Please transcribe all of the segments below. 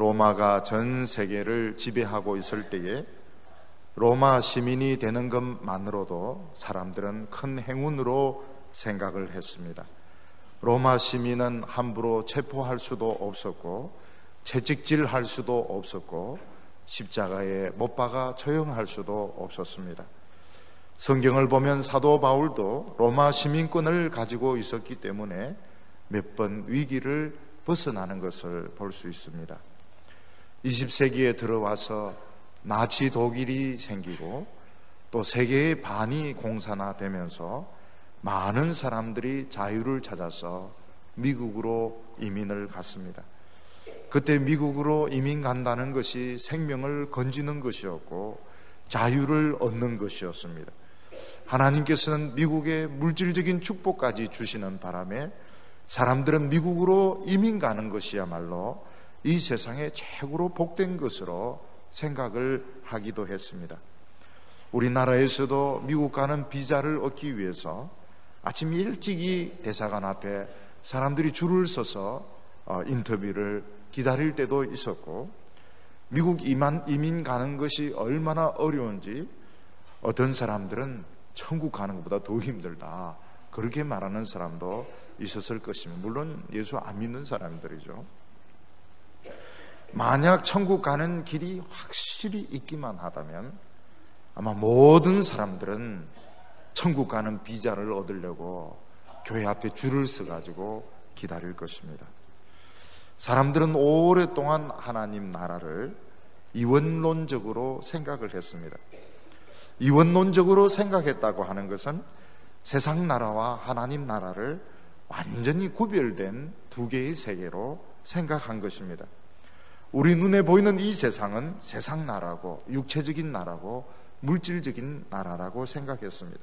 로마가 전 세계를 지배하고 있을 때에 로마 시민이 되는 것만으로도 사람들은 큰 행운으로 생각을 했습니다. 로마 시민은 함부로 체포할 수도 없었고 채찍질할 수도 없었고 십자가에 못 박아 처형할 수도 없었습니다. 성경을 보면 사도 바울도 로마 시민권을 가지고 있었기 때문에 몇 번 위기를 벗어나는 것을 볼 수 있습니다. 20세기에 들어와서 나치 독일이 생기고 또 세계의 반이 공산화되면서 많은 사람들이 자유를 찾아서 미국으로 이민을 갔습니다. 그때 미국으로 이민 간다는 것이 생명을 건지는 것이었고 자유를 얻는 것이었습니다. 하나님께서는 미국에 물질적인 축복까지 주시는 바람에 사람들은 미국으로 이민 가는 것이야말로 이 세상에 최고로 복된 것으로 생각을 하기도 했습니다. 우리나라에서도 미국 가는 비자를 얻기 위해서 아침 일찍이 대사관 앞에 사람들이 줄을 서서 인터뷰를 기다릴 때도 있었고, 미국 이민 가는 것이 얼마나 어려운지 어떤 사람들은 천국 가는 것보다 더 힘들다, 그렇게 말하는 사람도 있었을 것입니다. 물론 예수 안 믿는 사람들이죠. 만약 천국 가는 길이 확실히 있기만 하다면 아마 모든 사람들은 천국 가는 비자를 얻으려고 교회 앞에 줄을 서가지고 기다릴 것입니다. 사람들은 오랫동안 하나님 나라를 이원론적으로 생각을 했습니다. 이원론적으로 생각했다고 하는 것은 세상 나라와 하나님 나라를 완전히 구별된 두 개의 세계로 생각한 것입니다. 우리 눈에 보이는 이 세상은 세상 나라고 육체적인 나라고 물질적인 나라라고 생각했습니다.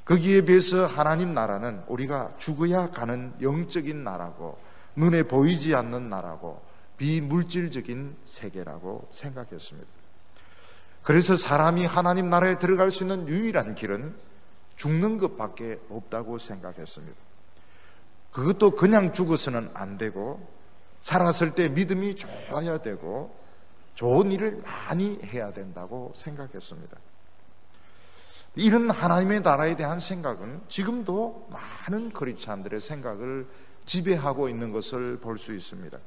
거기에 비해서 하나님 나라는 우리가 죽어야 가는 영적인 나라고 눈에 보이지 않는 나라고 비물질적인 세계라고 생각했습니다. 그래서 사람이 하나님 나라에 들어갈 수 있는 유일한 길은 죽는 것밖에 없다고 생각했습니다. 그것도 그냥 죽어서는 안 되고 살았을 때 믿음이 좋아야 되고 좋은 일을 많이 해야 된다고 생각했습니다. 이런 하나님의 나라에 대한 생각은 지금도 많은 크리스찬들의 생각을 지배하고 있는 것을 볼 수 있습니다.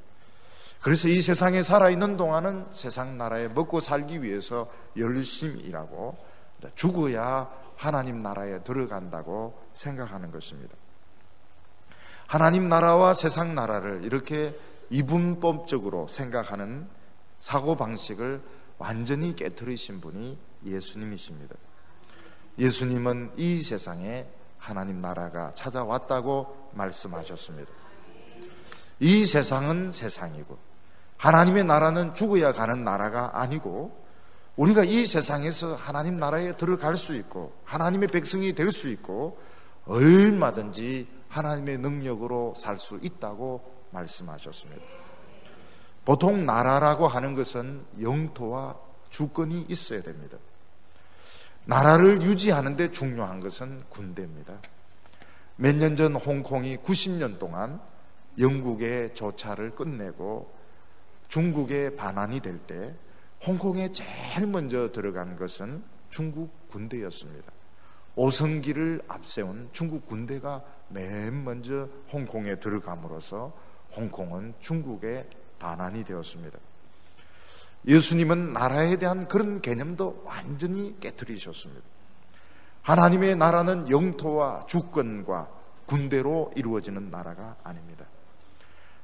그래서 이 세상에 살아있는 동안은 세상 나라에 먹고 살기 위해서 열심히 일하고 죽어야 하나님 나라에 들어간다고 생각하는 것입니다. 하나님 나라와 세상 나라를 이렇게 이분법적으로 생각하는 사고방식을 완전히 깨트리신 분이 예수님이십니다. 예수님은 이 세상에 하나님 나라가 찾아왔다고 말씀하셨습니다. 이 세상은 세상이고 하나님의 나라는 죽어야 가는 나라가 아니고 우리가 이 세상에서 하나님 나라에 들어갈 수 있고 하나님의 백성이 될 수 있고 얼마든지 하나님의 능력으로 살 수 있다고 말씀하셨습니다. 보통 나라라고 하는 것은 영토와 주권이 있어야 됩니다. 나라를 유지하는 데 중요한 것은 군대입니다. 몇 년 전 홍콩이 90년 동안 영국의 조차를 끝내고 중국의 반환이 될 때 홍콩에 제일 먼저 들어간 것은 중국 군대였습니다. 오성기를 앞세운 중국 군대가 맨 먼저 홍콩에 들어감으로써 홍콩은 중국의 반환이 되었습니다. 예수님은 나라에 대한 그런 개념도 완전히 깨트리셨습니다. 하나님의 나라는 영토와 주권과 군대로 이루어지는 나라가 아닙니다.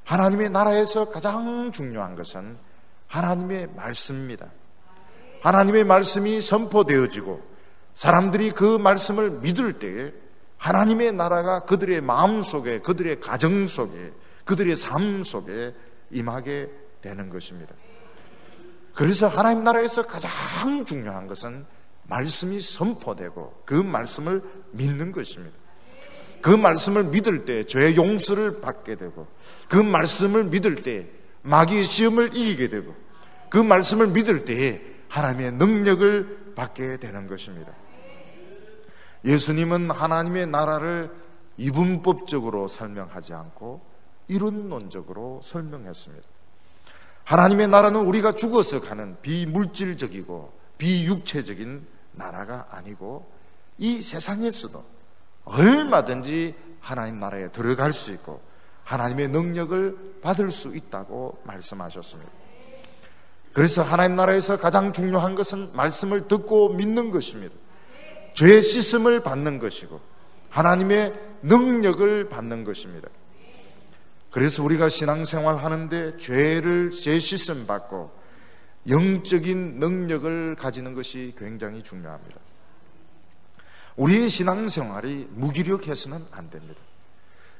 하나님의 나라에서 가장 중요한 것은 하나님의 말씀입니다. 하나님의 말씀이 선포되어지고 사람들이 그 말씀을 믿을 때에 하나님의 나라가 그들의 마음 속에, 그들의 가정 속에, 그들의 삶 속에 임하게 되는 것입니다. 그래서 하나님 나라에서 가장 중요한 것은 말씀이 선포되고 그 말씀을 믿는 것입니다. 그 말씀을 믿을 때 죄의 용서를 받게 되고 그 말씀을 믿을 때 마귀의 시험을 이기게 되고 그 말씀을 믿을 때에 하나님의 능력을 받게 되는 것입니다. 예수님은 하나님의 나라를 이분법적으로 설명하지 않고 이론론적으로 설명했습니다. 하나님의 나라는 우리가 죽어서 가는 비물질적이고 비육체적인 나라가 아니고 이 세상에서도 얼마든지 하나님 나라에 들어갈 수 있고 하나님의 능력을 받을 수 있다고 말씀하셨습니다. 그래서 하나님 나라에서 가장 중요한 것은 말씀을 듣고 믿는 것입니다. 죄 씻음을 받는 것이고 하나님의 능력을 받는 것입니다. 그래서 우리가 신앙생활 하는데 죄 씻음 받고 영적인 능력을 가지는 것이 굉장히 중요합니다. 우리의 신앙생활이 무기력해서는 안 됩니다.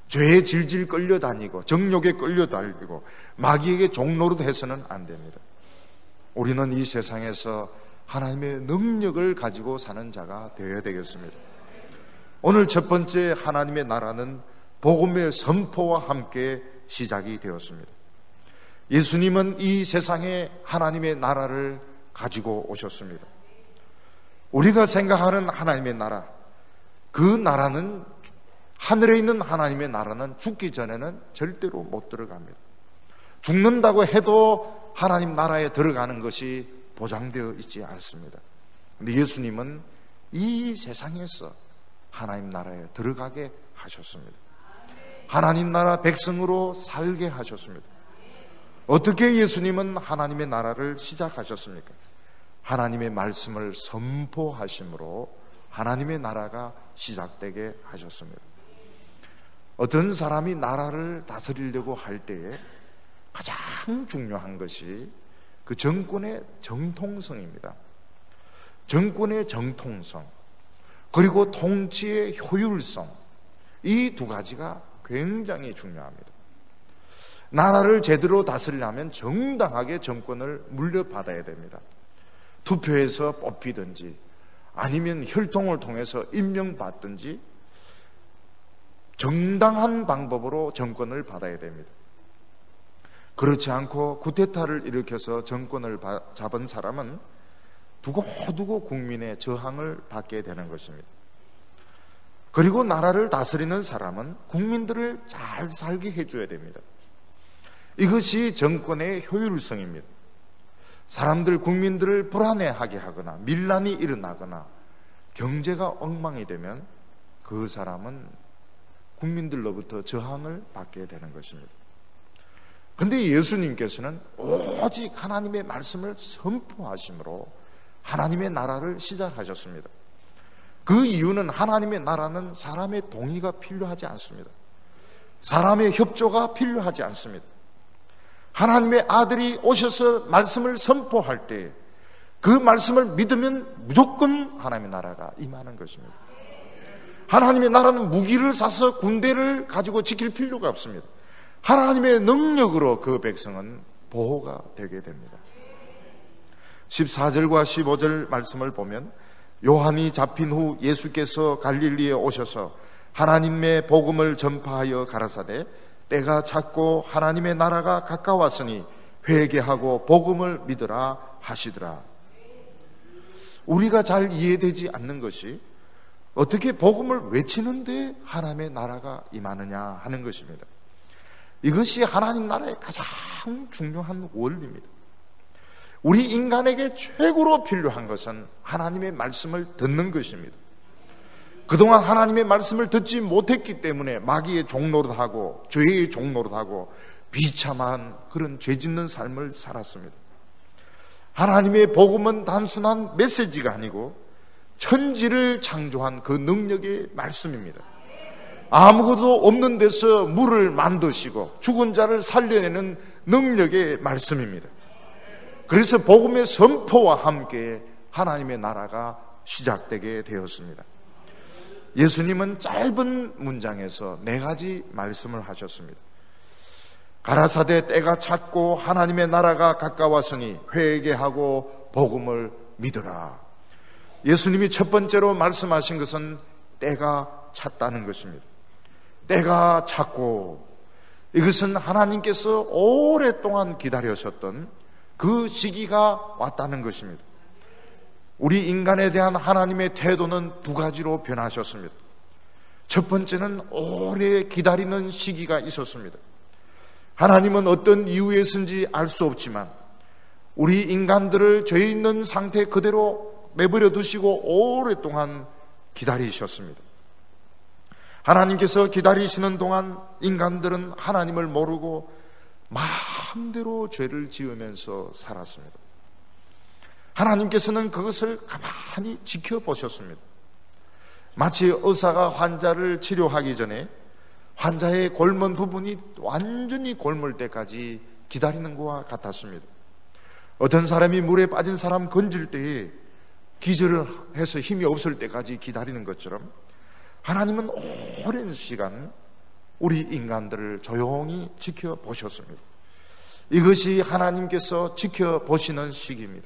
죄에 질질 끌려다니고 정욕에 끌려다니고 마귀에게 종노릇해서는 안 됩니다. 우리는 이 세상에서 하나님의 능력을 가지고 사는 자가 되어야 되겠습니다. 오늘 첫 번째 하나님의 나라는 복음의 선포와 함께 시작이 되었습니다. 예수님은 이 세상에 하나님의 나라를 가지고 오셨습니다. 우리가 생각하는 하나님의 나라, 그 나라는 하늘에 있는 하나님의 나라는 죽기 전에는 절대로 못 들어갑니다. 죽는다고 해도 하나님 나라에 들어가는 것이 보장되어 있지 않습니다. 그런데 예수님은 이 세상에서 하나님 나라에 들어가게 하셨습니다. 하나님 나라 백성으로 살게 하셨습니다. 어떻게 예수님은 하나님의 나라를 시작하셨습니까? 하나님의 말씀을 선포하심으로 하나님의 나라가 시작되게 하셨습니다. 어떤 사람이 나라를 다스리려고 할 때에 가장 중요한 것이 그 정권의 정통성입니다. 정권의 정통성, 그리고 통치의 효율성, 이 두 가지가 굉장히 중요합니다. 나라를 제대로 다스리려면 정당하게 정권을 물려받아야 됩니다. 투표해서 뽑히든지 아니면 혈통을 통해서 임명받든지 정당한 방법으로 정권을 받아야 됩니다. 그렇지 않고 쿠데타를 일으켜서 정권을 잡은 사람은 두고두고 국민의 저항을 받게 되는 것입니다. 그리고 나라를 다스리는 사람은 국민들을 잘 살게 해줘야 됩니다. 이것이 정권의 효율성입니다. 사람들, 국민들을 불안해하게 하거나 밀란이 일어나거나 경제가 엉망이 되면 그 사람은 국민들로부터 저항을 받게 되는 것입니다. 그런데 예수님께서는 오직 하나님의 말씀을 선포하심으로 하나님의 나라를 시작하셨습니다. 그 이유는 하나님의 나라는 사람의 동의가 필요하지 않습니다. 사람의 협조가 필요하지 않습니다. 하나님의 아들이 오셔서 말씀을 선포할 때 그 말씀을 믿으면 무조건 하나님의 나라가 임하는 것입니다. 하나님의 나라는 무기를 사서 군대를 가지고 지킬 필요가 없습니다. 하나님의 능력으로 그 백성은 보호가 되게 됩니다. 14절과 15절 말씀을 보면 요한이 잡힌 후 예수께서 갈릴리에 오셔서 하나님의 복음을 전파하여 가라사대 때가 찼고 하나님의 나라가 가까웠으니 회개하고 복음을 믿으라 하시더라. 우리가 잘 이해되지 않는 것이 어떻게 복음을 외치는데 하나님의 나라가 임하느냐 하는 것입니다. 이것이 하나님 나라의 가장 중요한 원리입니다. 우리 인간에게 최고로 필요한 것은 하나님의 말씀을 듣는 것입니다. 그동안 하나님의 말씀을 듣지 못했기 때문에 마귀의 종노릇하고 죄의 종노릇하고 비참한 그런 죄짓는 삶을 살았습니다. 하나님의 복음은 단순한 메시지가 아니고 천지를 창조한 그 능력의 말씀입니다. 아무것도 없는 데서 물을 만드시고 죽은 자를 살려내는 능력의 말씀입니다. 그래서 복음의 선포와 함께 하나님의 나라가 시작되게 되었습니다. 예수님은 짧은 문장에서 4가지 말씀을 하셨습니다. 가라사대 때가 찼고 하나님의 나라가 가까웠으니 회개하고 복음을 믿으라. 예수님이 첫 번째로 말씀하신 것은 때가 찼다는 것입니다. 때가 찼고, 이것은 하나님께서 오랫동안 기다리셨던 그 시기가 왔다는 것입니다. 우리 인간에 대한 하나님의 태도는 2가지로 변하셨습니다. 첫 번째는 오래 기다리는 시기가 있었습니다. 하나님은 어떤 이유에서인지 알 수 없지만 우리 인간들을 죄 있는 상태 그대로 내버려 두시고 오랫동안 기다리셨습니다. 하나님께서 기다리시는 동안 인간들은 하나님을 모르고 마음대로 죄를 지으면서 살았습니다. 하나님께서는 그것을 가만히 지켜보셨습니다. 마치 의사가 환자를 치료하기 전에 환자의 골문 부분이 완전히 골물 때까지 기다리는 것과 같았습니다. 어떤 사람이 물에 빠진 사람 건질 때에 기절을 해서 힘이 없을 때까지 기다리는 것처럼 하나님은 오랜 시간 우리 인간들을 조용히 지켜보셨습니다. 이것이 하나님께서 지켜보시는 시기입니다.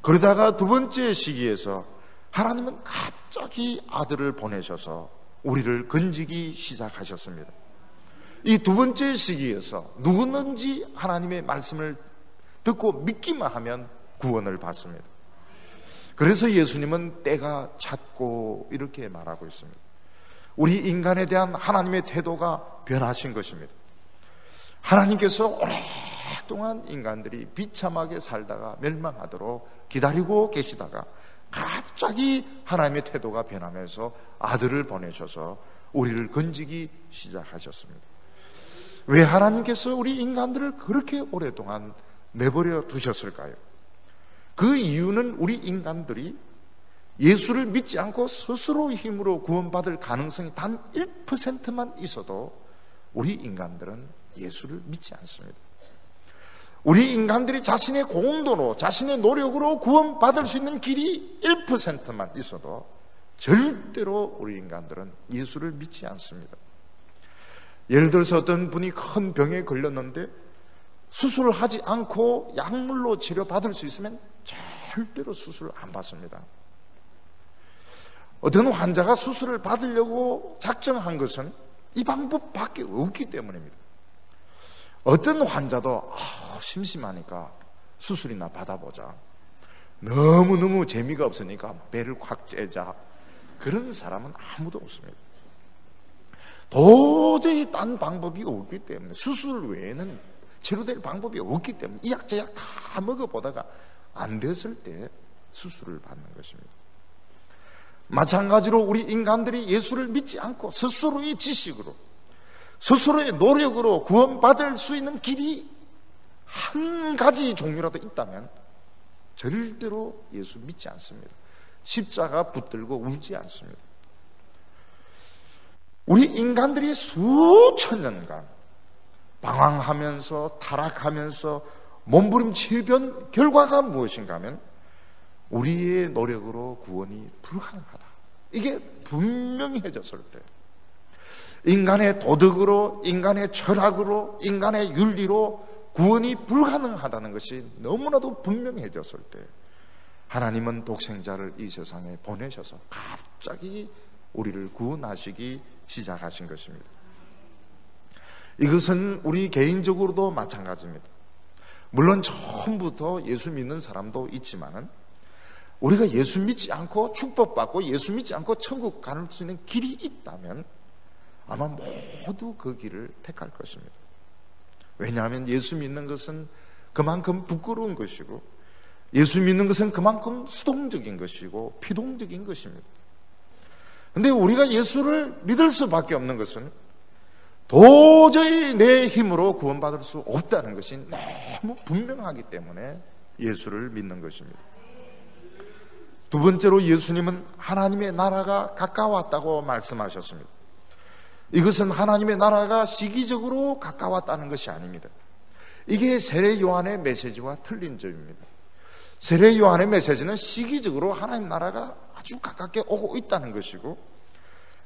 그러다가 두 번째 시기에서 하나님은 갑자기 아들을 보내셔서 우리를 건지기 시작하셨습니다. 이 두 번째 시기에서 누구든지 하나님의 말씀을 듣고 믿기만 하면 구원을 받습니다. 그래서 예수님은 때가 찼고 이렇게 말하고 있습니다. 우리 인간에 대한 하나님의 태도가 변하신 것입니다. 하나님께서 오랫동안 인간들이 비참하게 살다가 멸망하도록 기다리고 계시다가 갑자기 하나님의 태도가 변하면서 아들을 보내셔서 우리를 건지기 시작하셨습니다. 왜 하나님께서 우리 인간들을 그렇게 오랫동안 내버려 두셨을까요? 그 이유는 우리 인간들이 예수를 믿지 않고 스스로 힘으로 구원받을 가능성이 단 1%만 있어도 우리 인간들은 예수를 믿지 않습니다. 우리 인간들이 자신의 공로로, 자신의 노력으로 구원받을 수 있는 길이 1%만 있어도 절대로 우리 인간들은 예수를 믿지 않습니다. 예를 들어서 어떤 분이 큰 병에 걸렸는데 수술을 하지 않고 약물로 치료받을 수 있으면 절대로 수술을 안 받습니다. 어떤 환자가 수술을 받으려고 작정한 것은 이 방법밖에 없기 때문입니다. 어떤 환자도 심심하니까 수술이나 받아보자, 너무너무 재미가 없으니까 배를 콱 째자, 그런 사람은 아무도 없습니다. 도저히 딴 방법이 없기 때문에, 수술 외에는 치료될 방법이 없기 때문에 이 약 저 약 다 먹어보다가 안 됐을 때 수술을 받는 것입니다. 마찬가지로 우리 인간들이 예수를 믿지 않고 스스로의 지식으로, 스스로의 노력으로 구원받을 수 있는 길이 한 가지 종류라도 있다면 절대로 예수 믿지 않습니다. 십자가 붙들고 울지 않습니다. 우리 인간들이 수천 년간 방황하면서 타락하면서 몸부림치던 결과가 무엇인가 하면 우리의 노력으로 구원이 불가능하다. 이게 분명해졌을 때, 인간의 도덕으로, 인간의 철학으로, 인간의 윤리로 구원이 불가능하다는 것이 너무나도 분명해졌을 때 하나님은 독생자를 이 세상에 보내셔서 갑자기 우리를 구원하시기 시작하신 것입니다. 이것은 우리 개인적으로도 마찬가지입니다. 물론 처음부터 예수 믿는 사람도 있지만은 우리가 예수 믿지 않고 축복받고 예수 믿지 않고 천국 갈 수 있는 길이 있다면 아마 모두 그 길을 택할 것입니다. 왜냐하면 예수 믿는 것은 그만큼 부끄러운 것이고, 예수 믿는 것은 그만큼 수동적인 것이고 피동적인 것입니다. 그런데 우리가 예수를 믿을 수밖에 없는 것은 도저히 내 힘으로 구원받을 수 없다는 것이 너무 분명하기 때문에 예수를 믿는 것입니다. 두 번째로 예수님은 하나님의 나라가 가까웠다고 말씀하셨습니다. 이것은 하나님의 나라가 시기적으로 가까웠다는 것이 아닙니다. 이게 세례 요한의 메시지와 틀린 점입니다. 세례 요한의 메시지는 시기적으로 하나님 나라가 아주 가깝게 오고 있다는 것이고,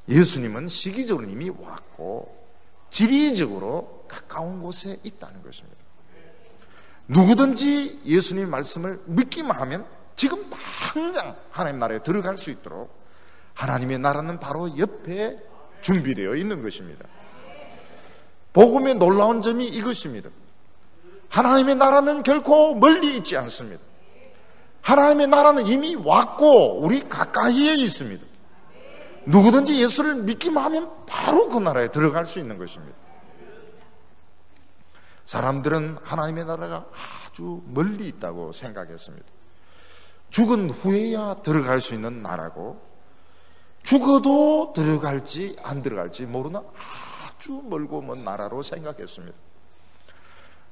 예수님은 시기적으로 이미 왔고 지리적으로 가까운 곳에 있다는 것입니다. 누구든지 예수님 말씀을 믿기만 하면 지금 당장 하나님 나라에 들어갈 수 있도록 하나님의 나라는 바로 옆에 준비되어 있는 것입니다. 복음의 놀라운 점이 이것입니다. 하나님의 나라는 결코 멀리 있지 않습니다. 하나님의 나라는 이미 왔고 우리 가까이에 있습니다. 누구든지 예수를 믿기만 하면 바로 그 나라에 들어갈 수 있는 것입니다. 사람들은 하나님의 나라가 아주 멀리 있다고 생각했습니다. 죽은 후에야 들어갈 수 있는 나라고, 죽어도 들어갈지 안 들어갈지 모르는 아주 멀고 먼 나라로 생각했습니다.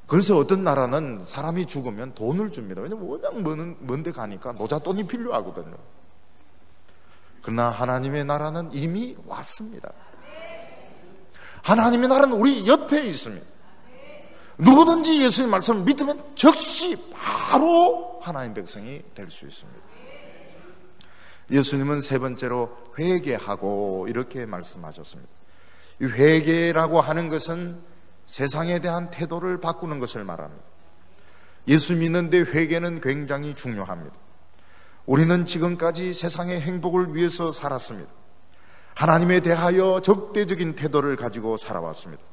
그래서 어떤 나라는 사람이 죽으면 돈을 줍니다. 왜냐면 워낙 먼데 가니까 노잣돈이 필요하거든요. 그러나 하나님의 나라는 이미 왔습니다. 하나님의 나라는 우리 옆에 있습니다. 누구든지 예수님 말씀을 믿으면 즉시 바로 하나님 백성이 될 수 있습니다. 예수님은 세 번째로 회개하고 이렇게 말씀하셨습니다. 이 회개라고 하는 것은 세상에 대한 태도를 바꾸는 것을 말합니다. 예수 믿는데 회개는 굉장히 중요합니다. 우리는 지금까지 세상의 행복을 위해서 살았습니다. 하나님에 대하여 적대적인 태도를 가지고 살아왔습니다.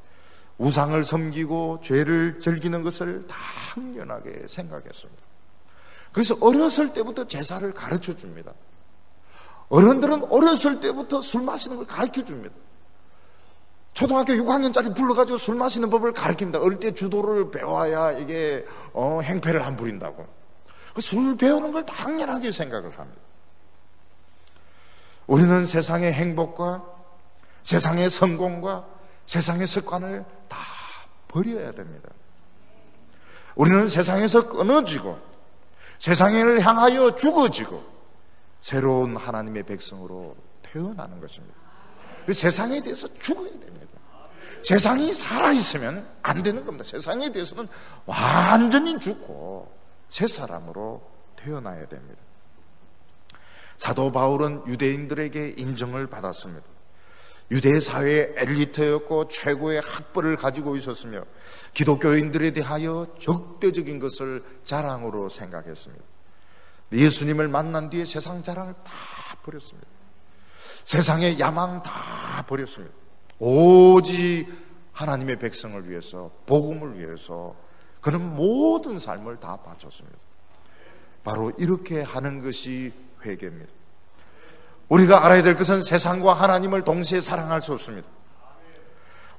우상을 섬기고 죄를 즐기는 것을 당연하게 생각했습니다. 그래서 어렸을 때부터 제사를 가르쳐 줍니다. 어른들은 어렸을 때부터 술 마시는 걸 가르쳐 줍니다. 초등학교 6학년짜리 불러가지고 술 마시는 법을 가르칩니다. 어릴 때 주도를 배워야 이게 행패를 안 부린다고. 술 배우는 걸 당연하게 생각을 합니다. 우리는 세상의 행복과 세상의 성공과 세상의 습관을 다 버려야 됩니다. 우리는 세상에서 끊어지고 세상을 향하여 죽어지고 새로운 하나님의 백성으로 태어나는 것입니다. 세상에 대해서 죽어야 됩니다. 세상이 살아있으면 안 되는 겁니다. 세상에 대해서는 완전히 죽고 새 사람으로 태어나야 됩니다. 사도 바울은 유대인들에게 인정을 받았습니다. 유대 사회의 엘리트였고 최고의 학벌을 가지고 있었으며 기독교인들에 대하여 적대적인 것을 자랑으로 생각했습니다. 예수님을 만난 뒤에 세상 자랑을 다 버렸습니다. 세상의 야망 다 버렸습니다. 오직 하나님의 백성을 위해서, 복음을 위해서 그는 모든 삶을 다 바쳤습니다. 바로 이렇게 하는 것이 회개입니다. 우리가 알아야 될 것은 세상과 하나님을 동시에 사랑할 수 없습니다.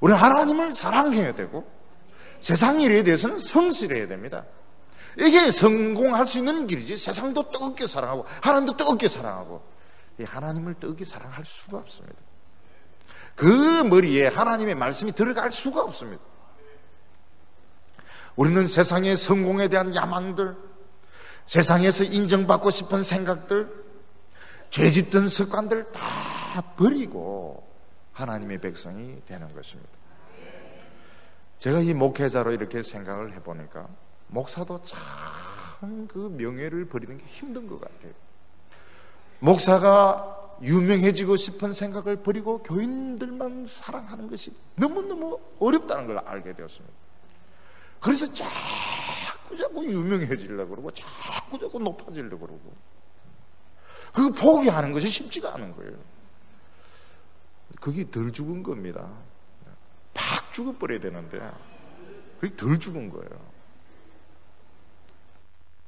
우리는 하나님을 사랑해야 되고 세상 일에 대해서는 성실해야 됩니다. 이게 성공할 수 있는 길이지, 세상도 뜨겁게 사랑하고 하나님도 뜨겁게 사랑하고 하나님을 뜨겁게 사랑할 수가 없습니다. 그 머리에 하나님의 말씀이 들어갈 수가 없습니다. 우리는 세상의 성공에 대한 야망들, 세상에서 인정받고 싶은 생각들, 죄짓던 습관들 다 버리고 하나님의 백성이 되는 것입니다. 제가 이 목회자로 이렇게 생각을 해보니까 목사도 참 그 명예를 버리는 게 힘든 것 같아요. 목사가 유명해지고 싶은 생각을 버리고 교인들만 사랑하는 것이 너무너무 어렵다는 걸 알게 되었습니다. 그래서 자꾸 유명해지려고 그러고 자꾸 높아지려고 그러고 그거 포기하는 것이 쉽지가 않은 거예요. 그게 덜 죽은 겁니다. 팍 죽어버려야 되는데 그게 덜 죽은 거예요.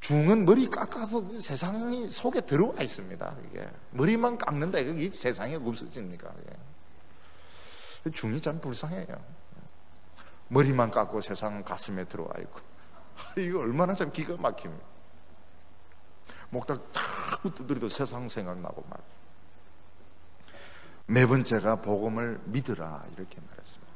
중은 머리 깎아서 세상이 속에 들어와 있습니다. 이게 머리만 깎는다 이게 세상에 없어집니까? 이게. 중이 참 불쌍해요. 머리만 깎고 세상은 가슴에 들어와 있고 이거 얼마나 참 기가 막힙니다. 목탁 탁 두드려도 세상 생각나고 말이죠. 네 번째가 복음을 믿으라 이렇게 말했습니다.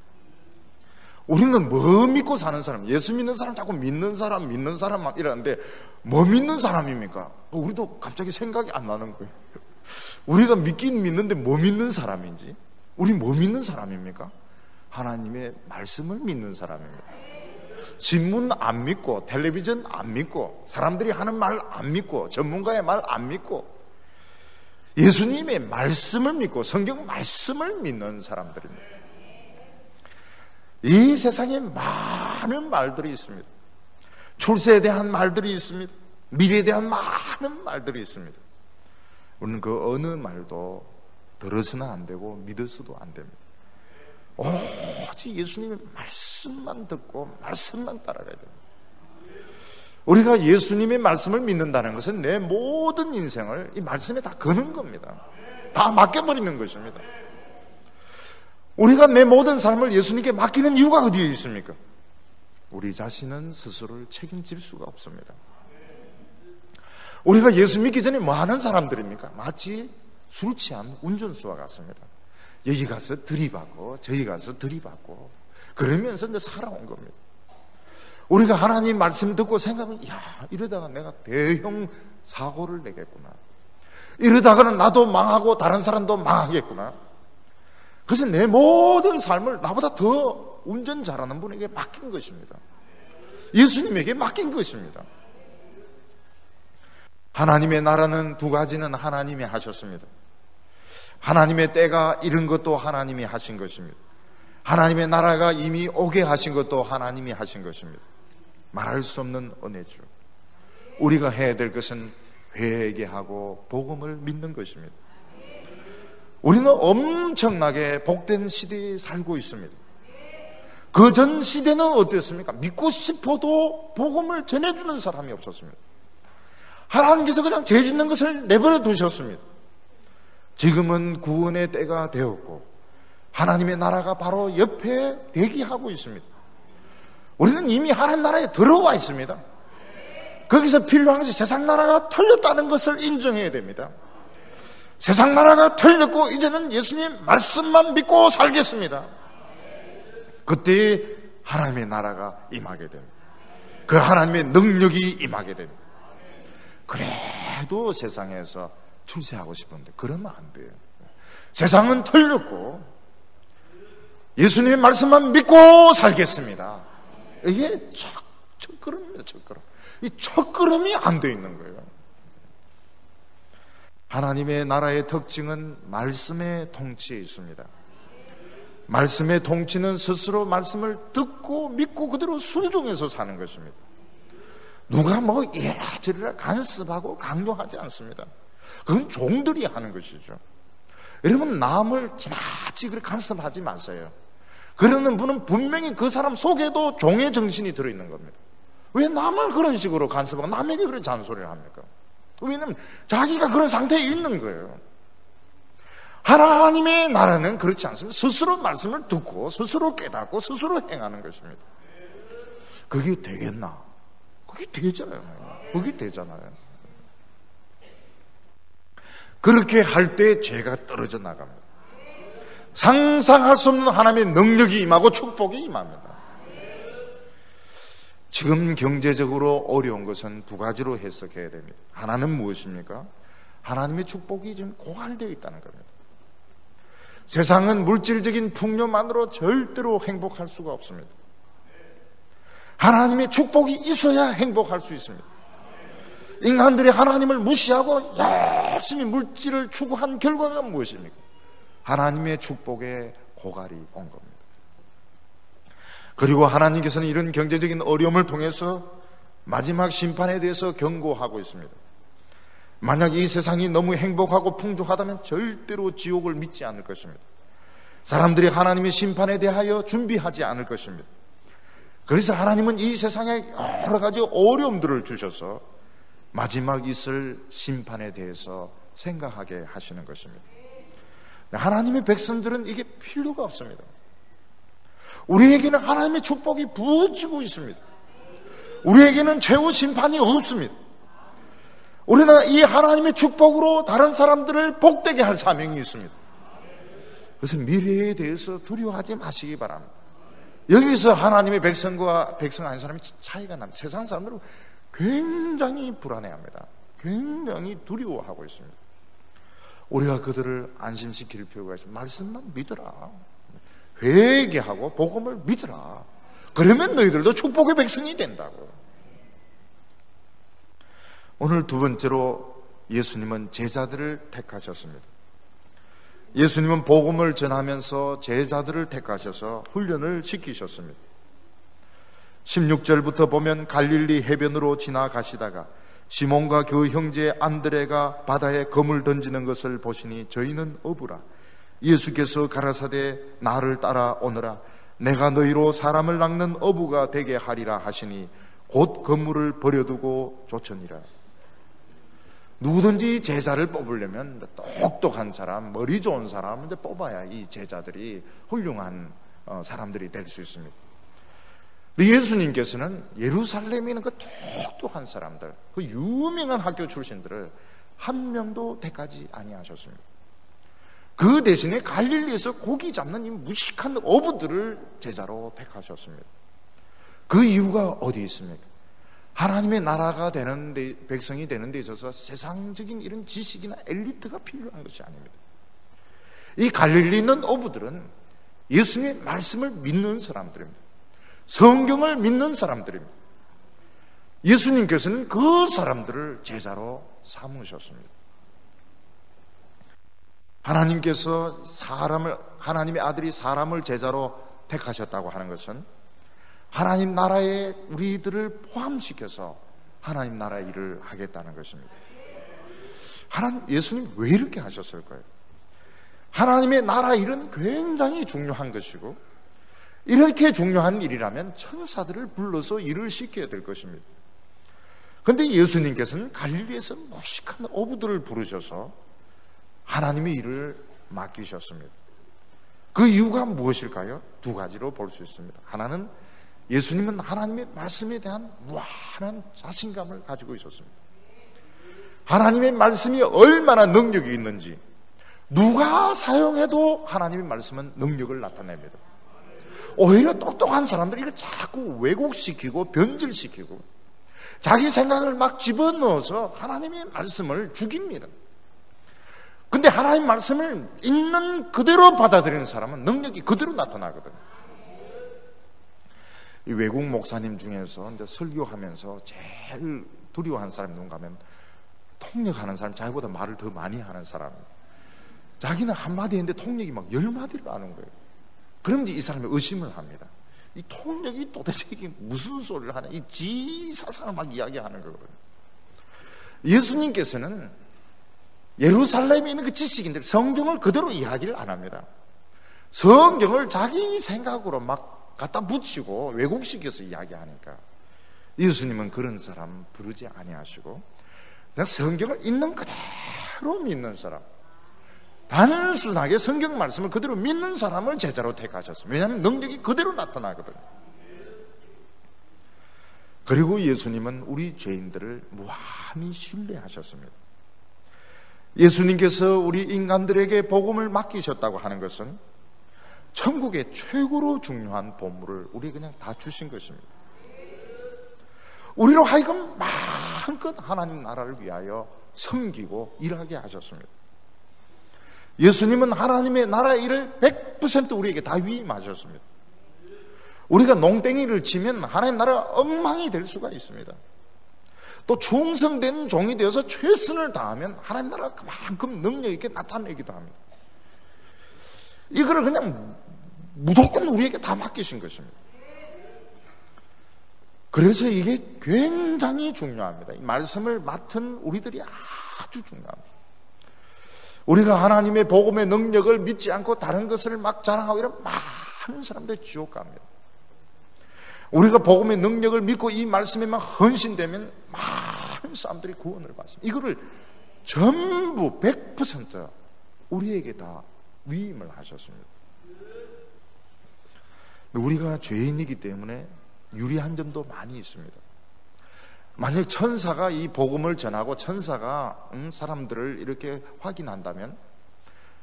우리는 뭐 믿고 사는 사람, 예수 믿는 사람 자꾸 믿는 사람 막 이러는데 뭐 믿는 사람입니까? 우리도 갑자기 생각이 안 나는 거예요. 우리가 믿긴 믿는데 뭐 믿는 사람인지, 우리 뭐 믿는 사람입니까? 하나님의 말씀을 믿는 사람입니다. 신문 안 믿고 텔레비전 안 믿고 사람들이 하는 말 안 믿고 전문가의 말 안 믿고 예수님의 말씀을 믿고 성경 말씀을 믿는 사람들입니다. 이 세상에 많은 말들이 있습니다. 출세에 대한 말들이 있습니다. 미래에 대한 많은 말들이 있습니다. 우리는 그 어느 말도 들어서는 안 되고 믿어서도 안 됩니다. 오직 예수님의 말씀만 듣고 말씀만 따라가야 됩니다. 우리가 예수님의 말씀을 믿는다는 것은 내 모든 인생을 이 말씀에 다 거는 겁니다. 다 맡겨버리는 것입니다. 우리가 내 모든 삶을 예수님께 맡기는 이유가 어디에 있습니까? 우리 자신은 스스로를 책임질 수가 없습니다. 우리가 예수 믿기 전에 뭐 하는 사람들입니까? 마치 술 취한 운전수와 같습니다. 여기 가서 들이받고 저기 가서 들이받고 그러면서 이제 살아온 겁니다. 우리가 하나님 말씀 듣고 생각하면, 야, 이러다가 내가 대형 사고를 내겠구나. 이러다가는 나도 망하고 다른 사람도 망하겠구나. 그래서 내 모든 삶을 나보다 더 운전 잘하는 분에게 맡긴 것입니다. 예수님에게 맡긴 것입니다. 하나님의 나라는 두 가지는 하나님이 하셨습니다. 하나님의 때가 이른 것도 하나님이 하신 것입니다. 하나님의 나라가 이미 오게 하신 것도 하나님이 하신 것입니다. 말할 수 없는 은혜죠. 우리가 해야 될 것은 회개하고 복음을 믿는 것입니다. 우리는 엄청나게 복된 시대에 살고 있습니다. 그 전 시대는 어땠습니까? 믿고 싶어도 복음을 전해주는 사람이 없었습니다. 하나님께서 그냥 죄 짓는 것을 내버려 두셨습니다. 지금은 구원의 때가 되었고 하나님의 나라가 바로 옆에 대기하고 있습니다. 우리는 이미 하나님 나라에 들어와 있습니다. 거기서 필요한 것이 세상 나라가 틀렸다는 것을 인정해야 됩니다. 세상 나라가 틀렸고 이제는 예수님 말씀만 믿고 살겠습니다. 그때 하나님의 나라가 임하게 됩니다. 그 하나님의 능력이 임하게 됩니다. 그래도 세상에서 출세하고 싶은데 그러면 안 돼요. 세상은 틀렸고 예수님의 말씀만 믿고 살겠습니다. 이게 첫걸음입니다. 첫걸음. 이 첫걸음이 안 돼 있는 거예요. 하나님의 나라의 특징은 말씀의 통치에 있습니다. 말씀의 통치는 스스로 말씀을 듣고 믿고 그대로 순종해서 사는 것입니다. 누가 뭐 이래라 저래라 간섭하고 강요하지 않습니다. 그건 종들이 하는 것이죠. 여러분, 남을 지나치 그렇게 간섭하지 마세요. 그러는 분은 분명히 그 사람 속에도 종의 정신이 들어있는 겁니다. 왜 남을 그런 식으로 간섭하고 남에게 그런 잔소리를 합니까? 왜냐하면 자기가 그런 상태에 있는 거예요. 하나님의 나라는 그렇지 않습니다. 스스로 말씀을 듣고 스스로 깨닫고 스스로 행하는 것입니다. 그게 되겠나? 그게 되잖아요. 그게 되잖아요. 그렇게 할 때 죄가 떨어져 나갑니다. 상상할 수 없는 하나님의 능력이 임하고 축복이 임합니다. 지금 경제적으로 어려운 것은 두 가지로 해석해야 됩니다. 하나는 무엇입니까? 하나님의 축복이 지금 고갈되어 있다는 겁니다. 세상은 물질적인 풍요만으로 절대로 행복할 수가 없습니다. 하나님의 축복이 있어야 행복할 수 있습니다. 인간들이 하나님을 무시하고 열심히 물질을 추구한 결과가 무엇입니까? 하나님의 축복에 고갈이 온 겁니다. 그리고 하나님께서는 이런 경제적인 어려움을 통해서 마지막 심판에 대해서 경고하고 있습니다. 만약 이 세상이 너무 행복하고 풍족하다면 절대로 지옥을 믿지 않을 것입니다. 사람들이 하나님의 심판에 대하여 준비하지 않을 것입니다. 그래서 하나님은 이 세상에 여러 가지 어려움들을 주셔서 마지막 있을 심판에 대해서 생각하게 하시는 것입니다. 하나님의 백성들은 이게 필요가 없습니다. 우리에게는 하나님의 축복이 부어지고 있습니다. 우리에게는 최후 심판이 없습니다. 우리는 이 하나님의 축복으로 다른 사람들을 복되게 할 사명이 있습니다. 그래서 미래에 대해서 두려워하지 마시기 바랍니다. 여기서 하나님의 백성과 백성 아닌 사람이 차이가 납니다. 세상 사람들은 굉장히 불안해합니다. 굉장히 두려워하고 있습니다. 우리가 그들을 안심시킬 필요가 있습니다. 말씀만 믿어라. 회개하고 복음을 믿어라. 그러면 너희들도 축복의 백성이 된다고. 오늘 두 번째로 예수님은 제자들을 택하셨습니다. 예수님은 복음을 전하면서 제자들을 택하셔서 훈련을 시키셨습니다. 16절부터 보면 갈릴리 해변으로 지나가시다가 시몬과 그 형제 안드레가 바다에 검을 던지는 것을 보시니 저희는 어부라. 예수께서 가라사대 나를 따라오너라. 내가 너희로 사람을 낚는 어부가 되게 하리라 하시니 곧 그물을 버려두고 쫓으니라. 누구든지 제자를 뽑으려면 똑똑한 사람, 머리 좋은 사람을 뽑아야 이 제자들이 훌륭한 사람들이 될 수 있습니다. 근데 예수님께서는 예루살렘에 있는 그 똑똑한 사람들, 그 유명한 학교 출신들을 한 명도 택하지 아니하셨습니다. 그 대신에 갈릴리에서 고기 잡는 이 무식한 어부들을 제자로 택하셨습니다. 그 이유가 어디 있습니까? 하나님의 나라가 되는데, 백성이 되는 데 있어서 세상적인 이런 지식이나 엘리트가 필요한 것이 아닙니다. 이 갈릴리에 있는 어부들은 예수님의 말씀을 믿는 사람들입니다. 성경을 믿는 사람들입니다. 예수님께서는 그 사람들을 제자로 삼으셨습니다. 하나님께서 하나님의 아들이 사람을 제자로 택하셨다고 하는 것은 하나님 나라에 우리들을 포함시켜서 하나님 나라의 일을 하겠다는 것입니다. 예수님 왜 이렇게 하셨을까요? 하나님의 나라 일은 굉장히 중요한 것이고, 이렇게 중요한 일이라면 천사들을 불러서 일을 시켜야 될 것입니다. 그런데 예수님께서는 갈릴리에서 무식한 어부들을 부르셔서 하나님의 일을 맡기셨습니다. 그 이유가 무엇일까요? 두 가지로 볼 수 있습니다. 하나는 예수님은 하나님의 말씀에 대한 무한한 자신감을 가지고 있었습니다. 하나님의 말씀이 얼마나 능력이 있는지, 누가 사용해도 하나님의 말씀은 능력을 나타냅니다. 오히려 똑똑한 사람들이 이걸 자꾸 왜곡시키고 변질시키고 자기 생각을 막 집어넣어서 하나님의 말씀을 죽입니다. 근데 하나님 말씀을 있는 그대로 받아들이는 사람은 능력이 그대로 나타나거든요. 이 외국 목사님 중에서 이제 설교하면서 제일 두려워하는 사람이 누군가 하면 통역하는 사람, 자기보다 말을 더 많이 하는 사람입니다. 자기는 한마디 했는데 통역이 막 10마디를 하는 거예요. 그러면 이 사람이 의심을 합니다. 이 통역이 도대체 이게 무슨 소리를 하냐, 이 지사상을 막 이야기하는 거거든요. 예수님께서는 예루살렘에 있는 그 지식인들 성경을 그대로 이야기를 안 합니다. 성경을 자기 생각으로 막 갖다 붙이고 왜곡시켜서 이야기하니까 예수님은 그런 사람 부르지 아니하시고 그냥 성경을 있는 그대로 믿는 사람, 단순하게 성경 말씀을 그대로 믿는 사람을 제자로 택하셨습니다. 왜냐하면 능력이 그대로 나타나거든요. 그리고 예수님은 우리 죄인들을 무한히 신뢰하셨습니다. 예수님께서 우리 인간들에게 복음을 맡기셨다고 하는 것은 천국의 최고로 중요한 보물을 우리에게 그냥 다 주신 것입니다. 우리로 하여금 마음껏 하나님 나라를 위하여 섬기고 일하게 하셨습니다. 예수님은 하나님의 나라의 일을 100% 우리에게 다 위임하셨습니다. 우리가 농땡이를 치면 하나님 나라가 엉망이 될 수가 있습니다. 또 충성된 종이 되어서 최선을 다하면 하나님 나라가 그만큼 능력 있게 나타내기도 합니다. 이거를 그냥 무조건 우리에게 다 맡기신 것입니다. 그래서 이게 굉장히 중요합니다. 이 말씀을 맡은 우리들이 아주 중요합니다. 우리가 하나님의 복음의 능력을 믿지 않고 다른 것을 막 자랑하고 이런 많은 사람들이 지옥 갑니다. 우리가 복음의 능력을 믿고 이 말씀에만 헌신되면 많은 사람들이 구원을 받습니다. 이거를 전부 100% 우리에게 다 위임을 하셨습니다. 우리가 죄인이기 때문에 유리한 점도 많이 있습니다. 만약 천사가 이 복음을 전하고 천사가 사람들을 이렇게 확인한다면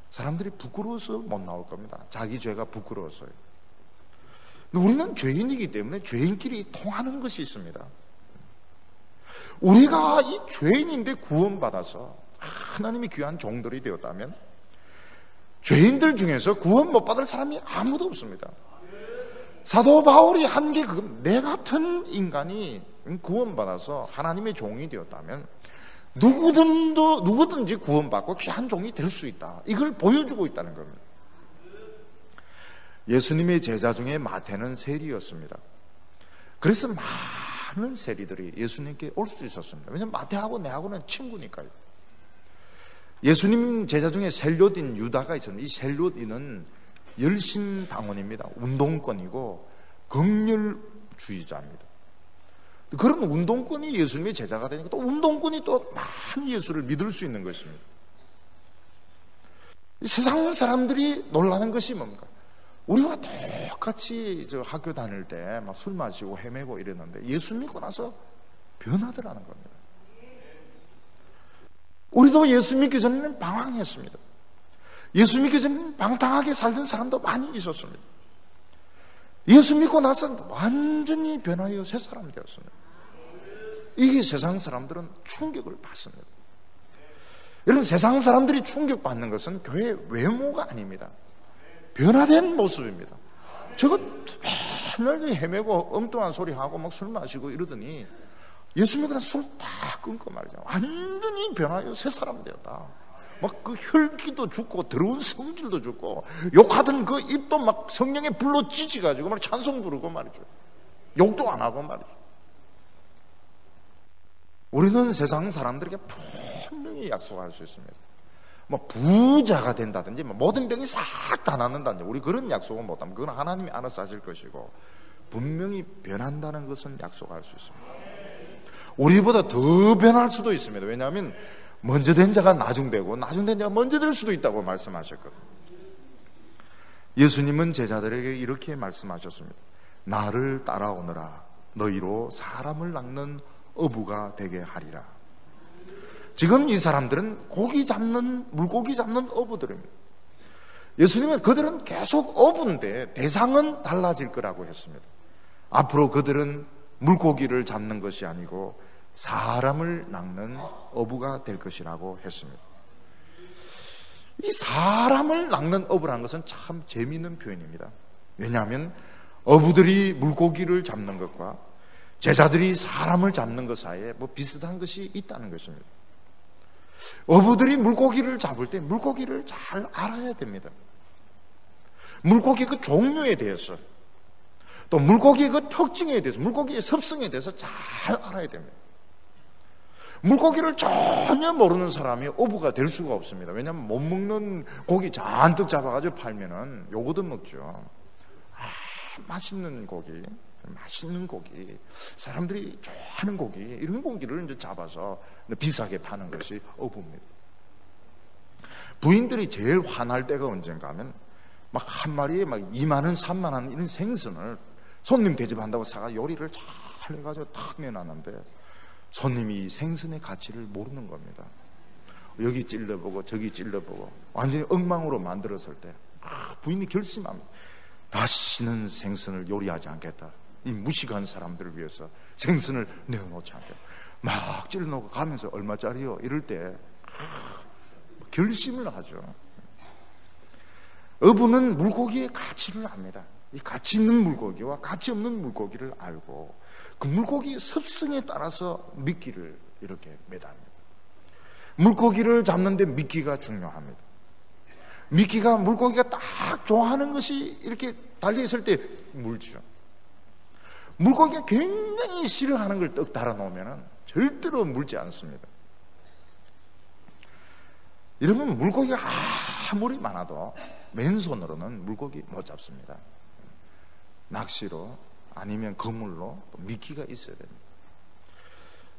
사람들이 부끄러워서 못 나올 겁니다. 자기 죄가 부끄러워서요. 우리는 죄인이기 때문에 죄인끼리 통하는 것이 있습니다. 우리가 이 죄인인데 구원받아서 하나님이 귀한 종들이 되었다면 죄인들 중에서 구원 못 받을 사람이 아무도 없습니다. 사도 바울이 한 게 그건 내 같은 인간이 구원받아서 하나님의 종이 되었다면 누구든지 구원받고 귀한 종이 될 수 있다. 이걸 보여주고 있다는 겁니다. 예수님의 제자 중에 마태는 세리였습니다. 그래서 많은 세리들이 예수님께 올 수 있었습니다. 왜냐하면 마태하고 내하고는 친구니까요. 예수님 제자 중에 셀롯인 유다가 있었는데 이 셀롯인은 열심당원입니다. 운동권이고 긍휼주의자입니다. 그런 운동권이 예수님의 제자가 되니까 또 운동권이 또 많이 예수를 믿을 수 있는 것입니다. 세상 사람들이 놀라는 것이 뭡니까? 우리와 똑같이 저 학교 다닐 때 막 술 마시고 헤매고 이랬는데 예수 믿고 나서 변하더라는 겁니다. 우리도 예수 믿기 전에는 방황했습니다. 예수 믿기 전에는 방탕하게 살던 사람도 많이 있었습니다. 예수 믿고 나서 완전히 변하여 새 사람 되었습니다. 이게 세상 사람들은 충격을 받습니다. 여러분, 세상 사람들이 충격받는 것은 교회 외모가 아닙니다. 변화된 모습입니다. 저거 맨날 헤매고 엉뚱한 소리 하고 막 술 마시고 이러더니 예수 믿고 나서 술 다 끊고 말이죠. 완전히 변하여 새 사람 되었다. 막 그 혈기도 죽고 더러운 성질도 죽고 욕하던 그 입도 막 성령에 불로 찢어가지고 막 찬송 부르고 말이죠. 욕도 안 하고 말이죠. 우리는 세상 사람들에게 분명히 약속할 수 있습니다. 뭐 부자가 된다든지 뭐 모든 병이 싹 다 낫는다든지 우리 그런 약속은 못합니다. 그건 하나님이 알아서 하실 것이고 분명히 변한다는 것은 약속할 수 있습니다. 우리보다 더 변할 수도 있습니다. 왜냐하면 먼저 된 자가 나중되고 나중된 자가 먼저 될 수도 있다고 말씀하셨거든요. 예수님은 제자들에게 이렇게 말씀하셨습니다. 나를 따라오너라. 너희로 사람을 낚는 어부가 되게 하리라. 지금 이 사람들은 물고기 잡는 어부들입니다. 예수님은 그들은 계속 어부인데 대상은 달라질 거라고 했습니다. 앞으로 그들은 물고기를 잡는 것이 아니고 사람을 낚는 어부가 될 것이라고 했습니다. 이 사람을 낚는 어부라는 것은 참 재미있는 표현입니다. 왜냐하면 어부들이 물고기를 잡는 것과 제자들이 사람을 잡는 것 사이에 뭐 비슷한 것이 있다는 것입니다. 어부들이 물고기를 잡을 때 물고기를 잘 알아야 됩니다. 물고기 그 종류에 대해서 또 물고기의 그 특징에 대해서 물고기의 습성에 대해서 잘 알아야 됩니다. 물고기를 전혀 모르는 사람이 어부가 될 수가 없습니다. 왜냐하면 못 먹는 고기 잔뜩 잡아가지고 팔면은 요거도 먹죠. 맛있는 고기, 사람들이 좋아하는 고기, 이런 고기를 이제 잡아서 비싸게 파는 것이 어부입니다. 부인들이 제일 화날 때가 언젠가 하면 막 한 마리에 막 2만 원, 3만 원 이런 생선을 손님 대접한다고 사가 요리를 잘 해가지고 탁 내놨는데 손님이 생선의 가치를 모르는 겁니다. 여기 찔러보고 저기 찔러보고 완전히 엉망으로 만들었을 때 부인이 결심합니다. 다시는 생선을 요리하지 않겠다. 이 무식한 사람들을 위해서 생선을 내어놓지 않겠다. 막 찔러놓고 가면서 얼마짜리요? 이럴 때 결심을 하죠. 어부는 물고기의 가치를 압니다. 이 가치 있는 물고기와 가치 없는 물고기를 알고 그 물고기의 습성에 따라서 미끼를 이렇게 매답니다. 물고기를 잡는데 미끼가 중요합니다. 미끼가 물고기가 딱 좋아하는 것이 이렇게 달려있을 때 물죠. 물고기가 굉장히 싫어하는 걸 떡 달아놓으면 절대로 물지 않습니다. 여러분, 물고기가 아무리 많아도 맨손으로는 물고기 못 잡습니다. 낚시로 아니면 그물로 미끼가 있어야 됩니다.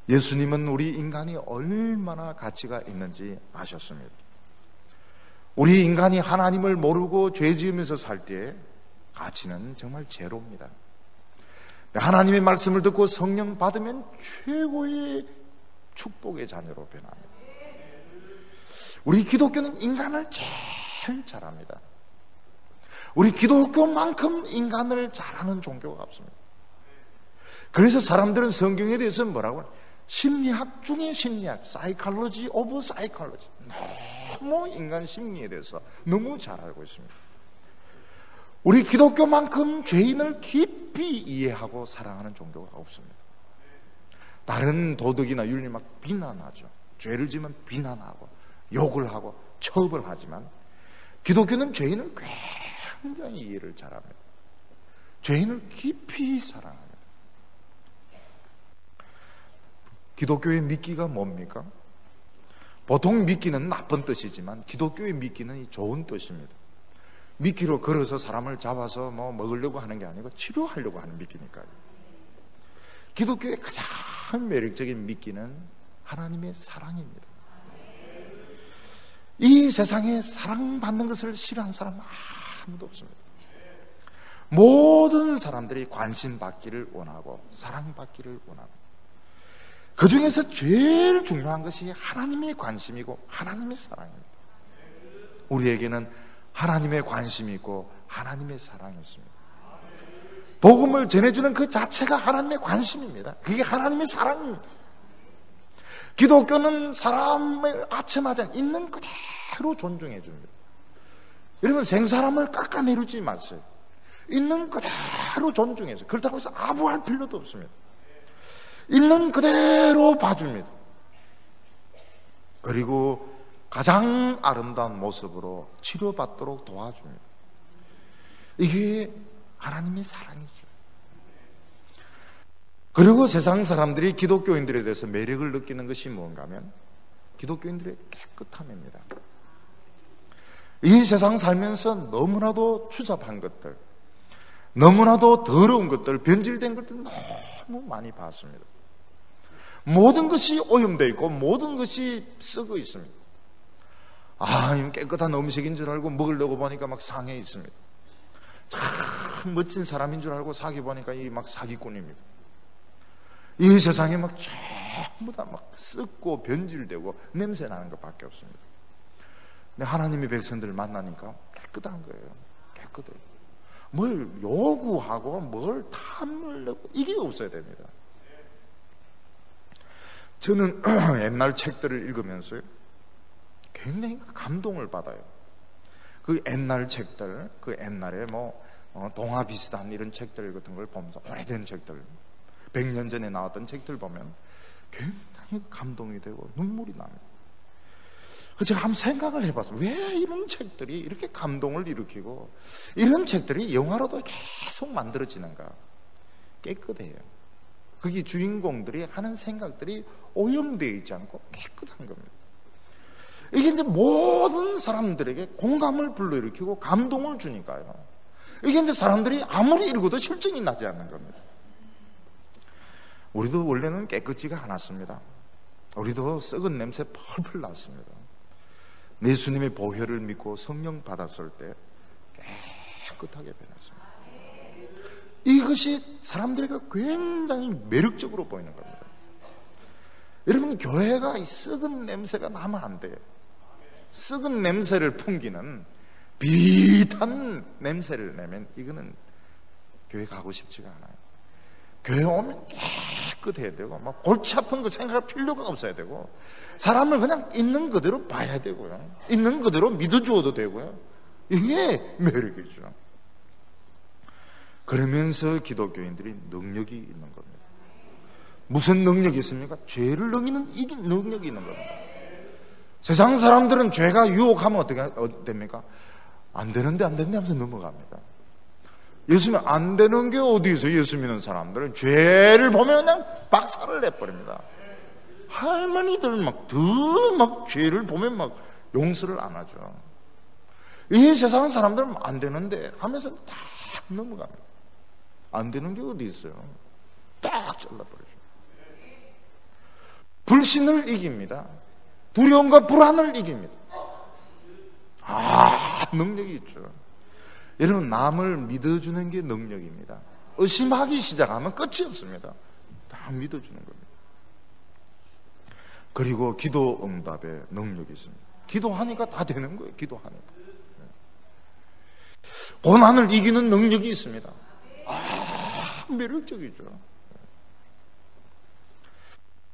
예수님은 우리 인간이 얼마나 가치가 있는지 아셨습니다. 우리 인간이 하나님을 모르고 죄 지으면서 살 때 가치는 정말 제로입니다. 하나님의 말씀을 듣고 성령 받으면 최고의 축복의 자녀로 변합니다. 우리 기독교는 인간을 제일 잘합니다. 우리 기독교만큼 인간을 잘하는 종교가 없습니다. 그래서 사람들은 성경에 대해서 뭐라고 해요? 심리학 중에 심리학, 사이콜로지 오브 사이콜로지. 너무 인간 심리에 대해서 너무 잘 알고 있습니다. 우리 기독교만큼 죄인을 깊이 이해하고 사랑하는 종교가 없습니다. 다른 도덕이나 윤리 막 비난하죠. 죄를 지면 비난하고 욕을 하고 처벌하지만 기독교는 죄인을 굉장히 이해를 잘합니다. 죄인을 깊이 사랑합니다. 기독교의 미끼가 뭡니까? 보통 미끼는 나쁜 뜻이지만 기독교의 미끼는 좋은 뜻입니다. 미끼로 걸어서 사람을 잡아서 뭐 먹으려고 하는 게 아니고 치료하려고 하는 미끼니까요. 기독교의 가장 매력적인 미끼는 하나님의 사랑입니다. 이 세상에 사랑받는 것을 싫어하는 사람은 아무도 없습니다. 모든 사람들이 관심받기를 원하고 사랑받기를 원하고, 그 중에서 제일 중요한 것이 하나님의 관심이고 하나님의 사랑입니다. 우리에게는 하나님의 관심이 있고 하나님의 사랑이 있습니다. 복음을 전해주는 그 자체가 하나님의 관심입니다. 그게 하나님의 사랑입니다. 기독교는 사람을 아첨하지 않고 있는 그대로 존중해 줍니다. 여러분, 생사람을 깎아내리지 마세요. 있는 그대로 존중해서, 그렇다고 해서 아부할 필요도 없습니다. 있는 그대로 봐줍니다. 그리고 가장 아름다운 모습으로 치료받도록 도와줍니다. 이게 하나님의 사랑이죠. 그리고 세상 사람들이 기독교인들에 대해서 매력을 느끼는 것이 뭔가 하면 기독교인들의 깨끗함입니다. 이 세상 살면서 너무나도 추잡한 것들, 너무나도 더러운 것들, 변질된 것들 너무 많이 봤습니다. 모든 것이 오염되어 있고 모든 것이 썩어 있습니다. 깨끗한 음식인 줄 알고 먹으려고 보니까 막 상해 있습니다. 참 멋진 사람인 줄 알고 사귀 보니까 이 막 사기꾼입니다. 이 세상에 막 전부 다 막 썩고 변질되고 냄새 나는 것밖에 없습니다. 근데 하나님의 백성들을 만나니까 깨끗한 거예요. 깨끗해요. 뭘 요구하고 뭘 탐을 내고 이게 없어야 됩니다. 저는 옛날 책들을 읽으면서요, 굉장히 감동을 받아요. 그 옛날 책들, 그 옛날에 동화 비슷한 이런 책들 같은 걸 보면서, 오래된 책들, 100년 전에 나왔던 책들 보면 굉장히 감동이 되고 눈물이 납니다. 제가 한번 생각을 해봤어요. 왜 이런 책들이 이렇게 감동을 일으키고 이런 책들이 영화로도 계속 만들어지는가? 깨끗해요. 거기 주인공들이 하는 생각들이 오염되어 있지 않고 깨끗한 겁니다. 이게 이제 모든 사람들에게 공감을 불러일으키고 감동을 주니까요. 이게 이제 사람들이 아무리 읽어도 실증이 나지 않는 겁니다. 우리도 원래는 깨끗지가 않았습니다. 우리도 썩은 냄새 펄펄 났습니다. 예수님의 보혈을 믿고 성령 받았을 때 깨끗하게 변했습니다. 이것이 사람들에게 굉장히 매력적으로 보이는 겁니다. 여러분, 교회가 이 썩은 냄새가 나면 안 돼요. 썩은 냄새를 풍기는 비릿한 냄새를 내면 이거는 교회 가고 싶지가 않아요. 교회 오면 깨끗해야 되고 막 골치 아픈 거 생각할 필요가 없어야 되고, 사람을 그냥 있는 그대로 봐야 되고요, 있는 그대로 믿어주어도 되고요. 이게 매력이죠. 그러면서 기독교인들이 능력이 있는 겁니다. 무슨 능력이 있습니까? 죄를 넘기는 능력이 있는 겁니다. 세상 사람들은 죄가 유혹하면 어떻게 됩니까? 안 되는데 하면서 넘어갑니다. 예수 믿으면 안 되는 게 어디 있어요? 예수 믿는 사람들은 죄를 보면 그냥 박살을 내버립니다. 할머니들은 막 죄를 보면 막 용서를 안 하죠. 이 세상 사람들은 안 되는데 하면서 딱 넘어갑니다. 안 되는 게 어디 있어요? 딱 잘라버리죠. 불신을 이깁니다. 두려움과 불안을 이깁니다. 능력이 있죠. 여러분, 남을 믿어주는 게 능력입니다. 의심하기 시작하면 끝이 없습니다. 다 믿어주는 겁니다. 그리고 기도 응답에 능력이 있습니다. 기도하니까 다 되는 거예요. 기도하니까. 고난을 이기는 능력이 있습니다. 매력적이죠.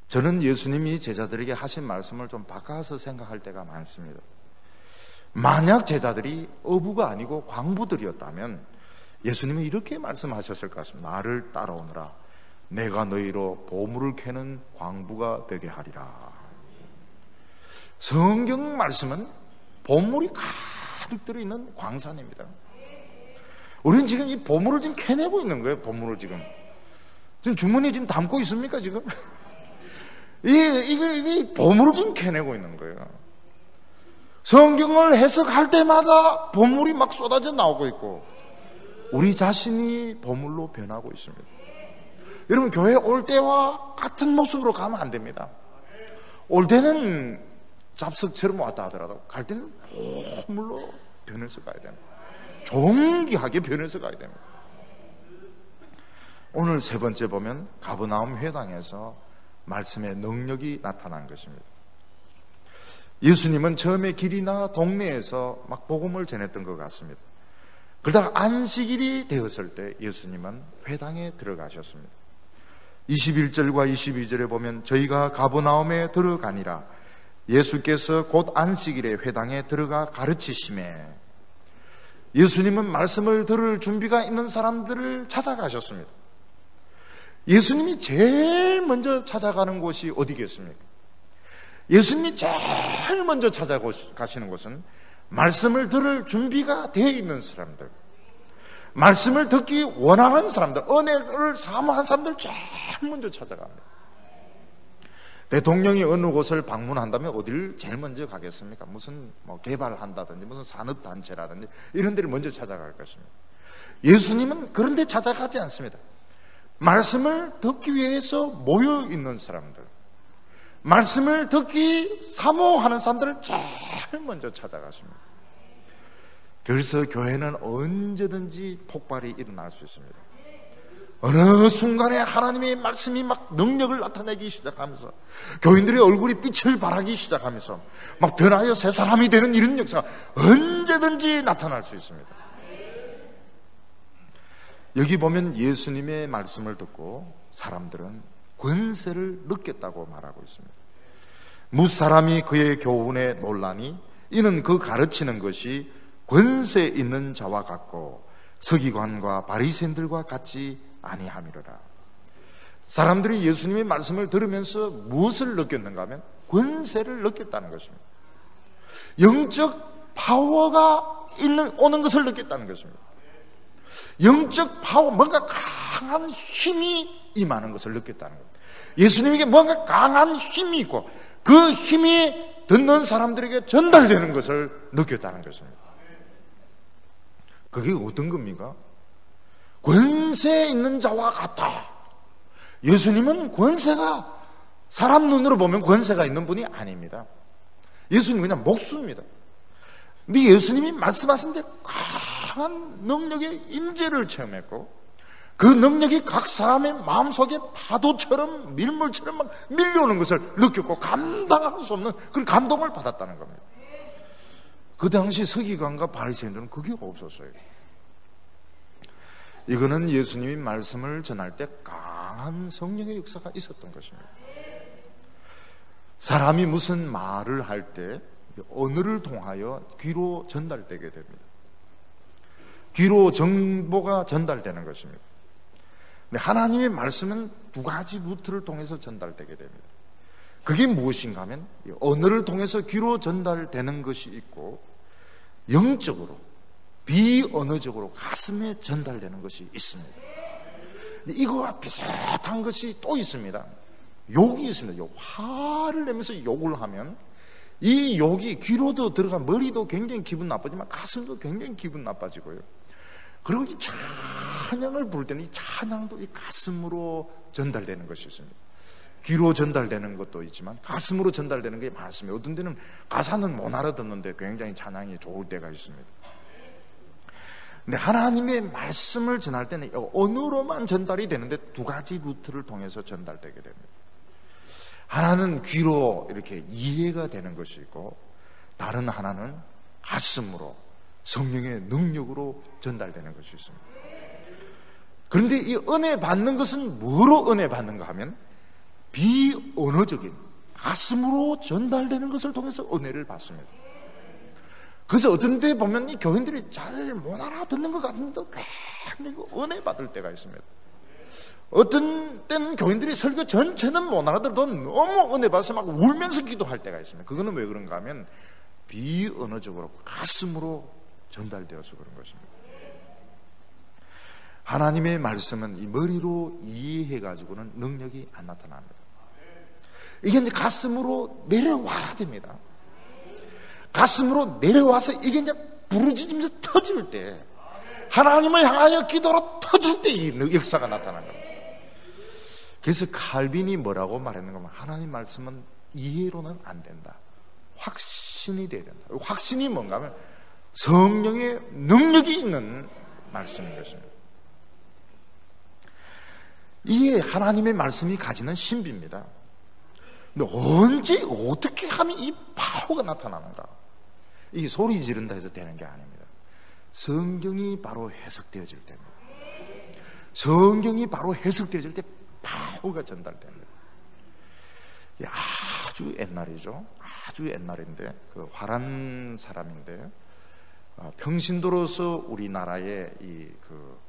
저는 예수님이 제자들에게 하신 말씀을 좀 바꿔서 생각할 때가 많습니다. 만약 제자들이 어부가 아니고 광부들이었다면 예수님이 이렇게 말씀하셨을 것 같습니다. 나를 따라오너라. 내가 너희로 보물을 캐는 광부가 되게 하리라. 성경 말씀은 보물이 가득 들어있는 광산입니다. 우리는 지금 이 보물을 지금 캐내고 있는 거예요. 보물을 지금 주머니에 지금 담고 있습니까? 지금 이게 보물을 지금 캐내고 있는 거예요. 성경을 해석할 때마다 보물이 막 쏟아져 나오고 있고, 우리 자신이 보물로 변하고 있습니다. 여러분, 교회 올 때와 같은 모습으로 가면 안 됩니다. 올 때는 잡석처럼 왔다 하더라도 갈 때는 보물로 변해서 가야 됩니다. 존귀하게 변해서 가야 됩니다. 오늘 세 번째 보면 가버나움 회당에서 말씀의 능력이 나타난 것입니다. 예수님은 처음에 길이나 동네에서 막 복음을 전했던 것 같습니다. 그러다가 안식일이 되었을 때 예수님은 회당에 들어가셨습니다. 21절과 22절에 보면 저희가 가버나움에 들어가니라 예수께서 곧 안식일에 회당에 들어가 가르치시매, 예수님은 말씀을 들을 준비가 있는 사람들을 찾아가셨습니다. 예수님이 제일 먼저 찾아가는 곳이 어디겠습니까? 예수님이 제일 먼저 찾아가시는 곳은 말씀을 들을 준비가 되어 있는 사람들, 말씀을 듣기 원하는 사람들, 은혜를 사모한 사람들 제일 먼저 찾아갑니다. 대통령이 어느 곳을 방문한다면 어디를 제일 먼저 가겠습니까? 무슨 개발한다든지 무슨 산업단체라든지 이런 데를 먼저 찾아갈 것입니다. 예수님은 그런 데 찾아가지 않습니다. 말씀을 듣기 위해서 모여있는 사람들, 말씀을 듣기 사모하는 사람들을 제일 먼저 찾아가십니다. 그래서 교회는 언제든지 폭발이 일어날 수 있습니다. 어느 순간에 하나님의 말씀이 막 능력을 나타내기 시작하면서 교인들의 얼굴이 빛을 발하기 시작하면서 막 변하여 새 사람이 되는 이런 역사가 언제든지 나타날 수 있습니다. 여기 보면 예수님의 말씀을 듣고 사람들은 권세를 느꼈다고 말하고 있습니다. 무사람이 그의 교훈에 놀라니 이는 그 가르치는 것이 권세 있는 자와 같고 서기관과 바리새인들과 같지 아니함이로라. 사람들이 예수님의 말씀을 들으면서 무엇을 느꼈는가 하면 권세를 느꼈다는 것입니다. 영적 파워가 오는 것을 느꼈다는 것입니다. 영적 파워, 뭔가 강한 힘이 임하는 것을 느꼈다는 겁니다. 예수님에게 뭔가 강한 힘이 있고 그 힘이 듣는 사람들에게 전달되는 것을 느꼈다는 것입니다. 그게 어떤 겁니까? 권세 있는 자와 같다. 예수님은 권세가, 사람 눈으로 보면 권세가 있는 분이 아닙니다. 예수님은 그냥 목수입니다. 근데 예수님이 말씀하신 데 강한 능력의 임재를 체험했고 그 능력이 각 사람의 마음속에 파도처럼 밀물처럼 막 밀려오는 것을 느꼈고 감당할 수 없는 그런 감동을 받았다는 겁니다. 그 당시 서기관과 바리새인들은 그게 없었어요. 이거는 예수님이 말씀을 전할 때 강한 성령의 역사가 있었던 것입니다. 사람이 무슨 말을 할 때 언어를 통하여 귀로 전달되게 됩니다. 귀로 정보가 전달되는 것입니다. 근데 하나님의 말씀은 두 가지 루트를 통해서 전달되게 됩니다. 그게 무엇인가 하면 언어를 통해서 귀로 전달되는 것이 있고 영적으로 비언어적으로 가슴에 전달되는 것이 있습니다. 이거와 비슷한 것이 또 있습니다. 욕이 있습니다. 화를 내면서 욕을 하면 이 욕이 귀로도 들어가 머리도 굉장히 기분 나빠지만 가슴도 굉장히 기분 나빠지고요. 그리고 이 찬양을 부를 때는 이 찬양도 이 가슴으로 전달되는 것이 있습니다. 귀로 전달되는 것도 있지만 가슴으로 전달되는 게 많습니다. 어떤 데는 가사는 못 알아듣는데 굉장히 찬양이 좋을 때가 있습니다. 근데 하나님의 말씀을 전할 때는 언어로만 전달이 되는데 두 가지 루트를 통해서 전달되게 됩니다. 하나는 귀로 이렇게 이해가 되는 것이 있고 다른 하나는 가슴으로 성령의 능력으로 전달되는 것이 있습니다. 그런데 이 은혜 받는 것은 뭐로 은혜 받는가 하면 비언어적인 가슴으로 전달되는 것을 통해서 은혜를 받습니다. 그래서 어떤 데 보면 이 교인들이 잘 못 알아듣는 것 같은데 굉장히 은혜 받을 때가 있습니다. 어떤 때는 교인들이 설교 전체는 못 알아들어도 너무 은혜 받아서 막 울면서 기도할 때가 있습니다. 그거는 왜 그런가 하면 비언어적으로 가슴으로 전달되어서 그런 것입니다. 하나님의 말씀은 이 머리로 이해해가지고는 능력이 안 나타납니다. 이게 이제 가슴으로 내려와야 됩니다. 가슴으로 내려와서 이게 이제 부르짖으면서 터질 때 하나님을 향하여 기도로 터질 때 이 역사가 나타나는 겁니다. 그래서 칼빈이 뭐라고 말했는가 하면 하나님 말씀은 이해로는 안 된다. 확신이 돼야 된다. 확신이 뭔가 하면 성령의 능력이 있는 말씀인 것입니다. 이게 하나님의 말씀이 가지는 신비입니다. 근데 언제 어떻게 하면 이 파워가 나타나는가? 이게 소리 지른다 해서 되는 게 아닙니다. 성경이 바로 해석되어질 때입니다. 성경이 바로 해석되어질 때 파워가 전달됩니다. 아주 옛날이죠. 아주 옛날인데 그 화란 사람인데 평신도로서 우리나라에 그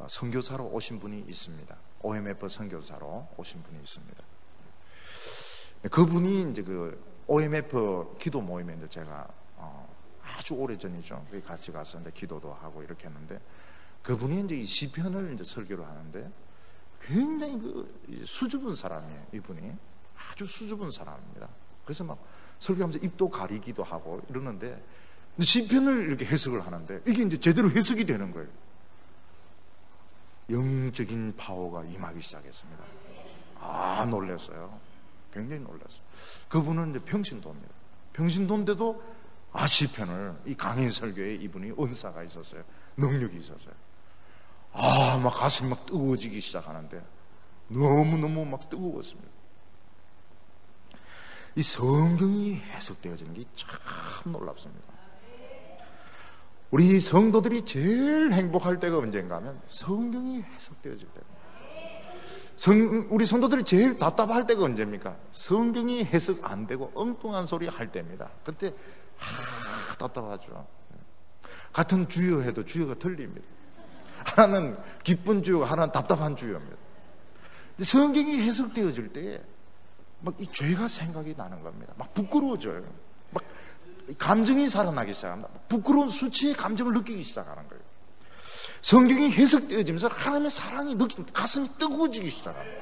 선교사로 오신 분이 있습니다. OMF 선교사로 오신 분이 있습니다. 그분이 이제 그 OMF 기도 모임에 이제 제가 아주 오래 전이죠. 거기 같이 가서 이제 기도도 하고 이렇게 했는데 그분이 이제 이 시편을 이제 설교를 하는데 굉장히 그 수줍은 사람이에요. 이분이 아주 수줍은 사람입니다. 그래서 막 설교하면서 입도 가리기도 하고 이러는데 시편을 이렇게 해석을 하는데 이게 이제 제대로 해석이 되는 거예요. 영적인 파워가 임하기 시작했습니다. 놀랐어요. 굉장히 놀랐어요. 그분은 이제 평신도입니다. 평신도인데도 시편을 이 강의 설교에 이분이 은사가 있었어요. 능력이 있었어요. 막 가슴이 막 뜨거워지기 시작하는데 너무너무 막 뜨거웠습니다. 이 성경이 해석되어지는 게 참 놀랍습니다. 우리 성도들이 제일 행복할 때가 언젠가 하면 성경이 해석되어질 때입니다. 우리 성도들이 제일 답답할 때가 언제입니까? 성경이 해석 안 되고 엉뚱한 소리 할 때입니다. 그때 답답하죠. 같은 주여 해도 주여가 틀립니다. 하나는 기쁜 주여, 하나는 답답한 주여입니다. 성경이 해석되어질 때 막 이 죄가 생각이 나는 겁니다. 막 부끄러워져요. 막 감정이 살아나기 시작합니다. 부끄러운 수치의 감정을 느끼기 시작하는 거예요. 성경이 해석되어지면서 하나님의 사랑이 가슴이 뜨거워지기 시작합니다.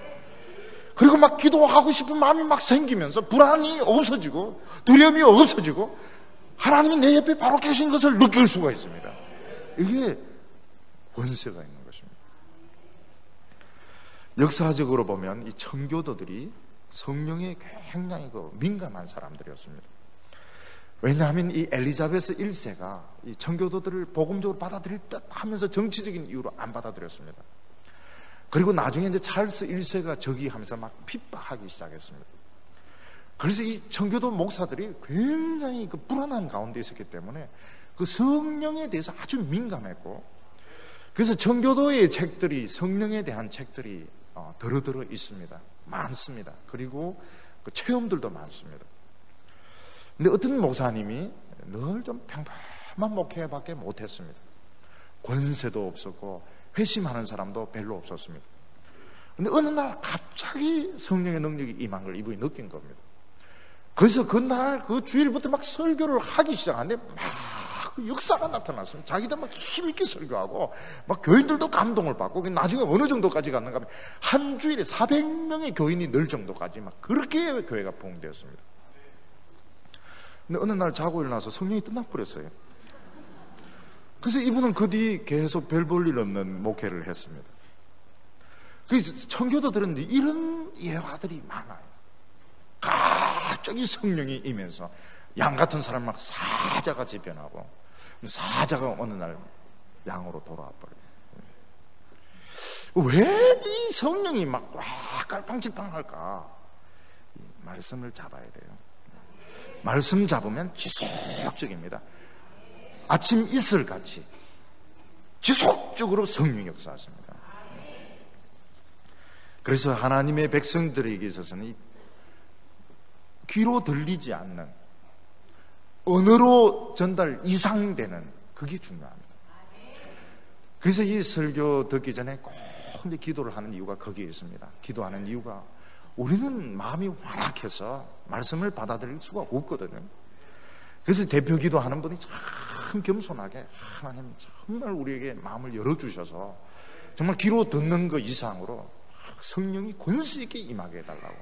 그리고 막 기도하고 싶은 마음이 막 생기면서 불안이 없어지고 두려움이 없어지고 하나님이 내 옆에 바로 계신 것을 느낄 수가 있습니다. 이게 권세가 있는 것입니다. 역사적으로 보면 이 청교도들이 성령에 굉장히 민감한 사람들이었습니다. 왜냐하면 이 엘리자베스 1세가 이 청교도들을 복음적으로 받아들일 듯 하면서 정치적인 이유로 안 받아들였습니다. 그리고 나중에 이제 찰스 1세가 저기하면서 막 핍박하기 시작했습니다. 그래서 이 청교도 목사들이 굉장히 그 불안한 가운데 있었기 때문에 그 성령에 대해서 아주 민감했고, 그래서 청교도의 책들이, 성령에 대한 책들이 더러더러 있습니다. 많습니다. 그리고 그 체험들도 많습니다. 근데 어떤 목사님이 늘 좀 평범한 목회밖에 못했습니다. 권세도 없었고 회심하는 사람도 별로 없었습니다. 근데 어느 날 갑자기 성령의 능력이 임한 걸 이분이 느낀 겁니다. 그래서 그날 그 주일부터 막 설교를 하기 시작하는데 막 그 역사가 나타났습니다. 자기도 막 힘있게 설교하고 막 교인들도 감동을 받고 나중에 어느 정도까지 갔는가 하면 한 주일에 400명의 교인이 늘 정도까지 막 그렇게 교회가 부흥되었습니다. 근데 어느 날 자고 일어나서 성령이 떠나버렸어요. 그래서 이분은 그 뒤 계속 별 볼 일 없는 목회를 했습니다. 그래서 청교도들은 이런 예화들이 많아요. 갑자기 성령이 임해서 양 같은 사람 막 사자같이 변하고 사자가 어느 날 양으로 돌아와 버려요. 왜 이 성령이 막 깔팡질팡할까? 말씀을 잡아야 돼요. 말씀 잡으면 지속적입니다. 아침 이슬같이 지속적으로 성령 역사하십니다. 그래서 하나님의 백성들에게 있어서는 귀로 들리지 않는 언어로 전달 이상되는 그게 중요합니다. 그래서 이 설교 듣기 전에 꼭 기도를 하는 이유가 거기에 있습니다. 기도하는 이유가 우리는 마음이 완악해서 말씀을 받아들일 수가 없거든요. 그래서 대표 기도하는 분이 참 겸손하게 하나님 정말 우리에게 마음을 열어주셔서 정말 귀로 듣는 것 이상으로 성령이 권세 있게 임하게 해달라고.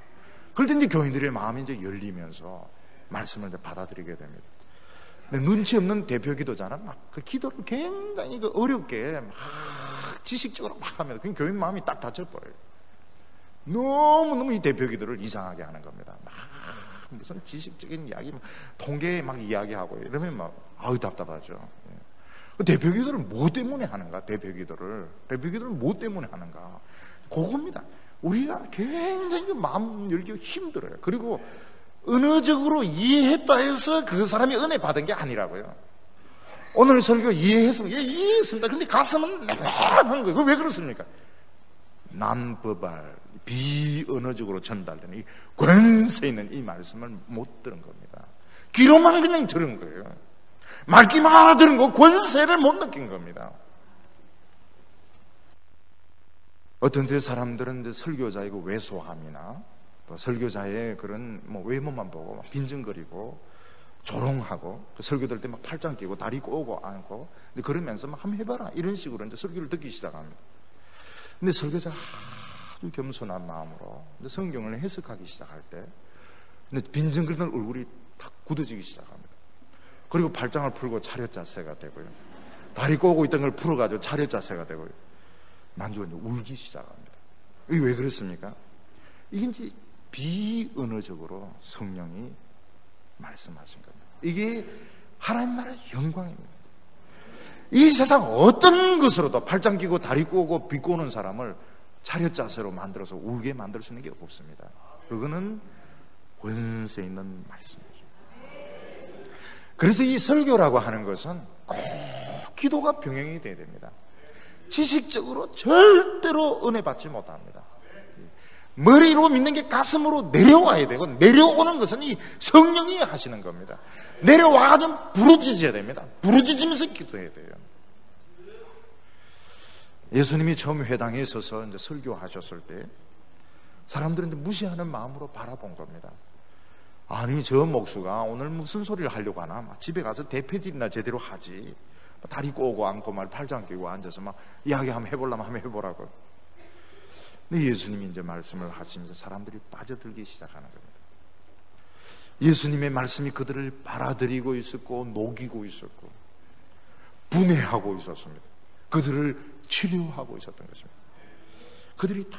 그럴 때 이제 교인들의 마음이 이제 열리면서 말씀을 이제 받아들이게 됩니다. 근데 눈치 없는 대표 기도자는 막 그 기도를 굉장히 어렵게 막 지식적으로 막 하면 그 교인 마음이 딱 닫혀버려요. 너무너무 이 대표 기도를 이상하게 하는 겁니다. 막 무슨 지식적인 이야기, 통계 막 이야기하고 이러면 막 답답하죠. 대표 기도를 뭐 때문에 하는가? 대표 기도를 뭐 때문에 하는가? 그겁니다. 우리가 굉장히 마음 열기 힘들어요. 그리고 은어적으로 이해했다 해서 그 사람이 은혜 받은 게 아니라고요. 오늘 설교 이해했습니다. 예, 이해했습니다. 그런데 가슴은 냉랭한 거예요. 왜 그렇습니까? 난버발, 비언어적으로 전달되는 이 권세 있는 이 말씀을 못 들은 겁니다. 귀로만 그냥 들은 거예요. 말귀만 알아들은 거, 권세를 못 느낀 겁니다. 어떤 때 사람들은 이제 설교자의 그 왜소함이나 또 설교자의 그런 뭐 외모만 보고 막 빈정거리고 조롱하고 그 설교 들 때 막 팔짱 끼고 다리 꼬고 앉고 근데 그러면서 막 한번 해봐라 이런 식으로 이제 설교를 듣기 시작합니다. 근데 설교자가 아주 겸손한 마음으로 이제 성경을 해석하기 시작할 때 근데 빈정거리는 얼굴이 탁 굳어지기 시작합니다. 그리고 팔짱을 풀고 차렷 자세가 되고요. 다리 꼬고 있던 걸 풀어가지고 차렷 자세가 되고요. 만주가 이제 울기 시작합니다. 이게 왜 그렇습니까? 이게 이제 비언어적으로 성령이 말씀하신 겁니다. 이게 하나님 나라의 영광입니다. 이 세상 어떤 것으로도 팔짱 끼고 다리 꼬고 비꼬는 사람을 차렷 자세로 만들어서 울게 만들 수 있는 게 없습니다. 그거는 권세 있는 말씀이죠. 그래서 이 설교라고 하는 것은 꼭 기도가 병행이 돼야 됩니다. 지식적으로 절대로 은혜 받지 못합니다. 머리로 믿는 게 가슴으로 내려와야 되고 내려오는 것은 이 성령이 하시는 겁니다. 내려와가지고 부르짖어야 됩니다. 부르짖으면서 기도해야 돼요. 예수님이 처음 회당에 서서 이제 설교하셨을 때 사람들은 이제 무시하는 마음으로 바라본 겁니다. 아니 저 목수가 오늘 무슨 소리를 하려고 하나? 막 집에 가서 대패질이나 제대로 하지. 다리 꼬고 앉고 말 팔짱 끼고 앉아서 막 이야기 한번 해보려면 한번 해보라고. 근데 예수님이 이제 말씀을 하시면서 사람들이 빠져들기 시작하는 겁니다. 예수님의 말씀이 그들을 빨아들이고 있었고 녹이고 있었고 분해하고 있었습니다. 그들을 치료하고 있었던 것입니다. 그들이 다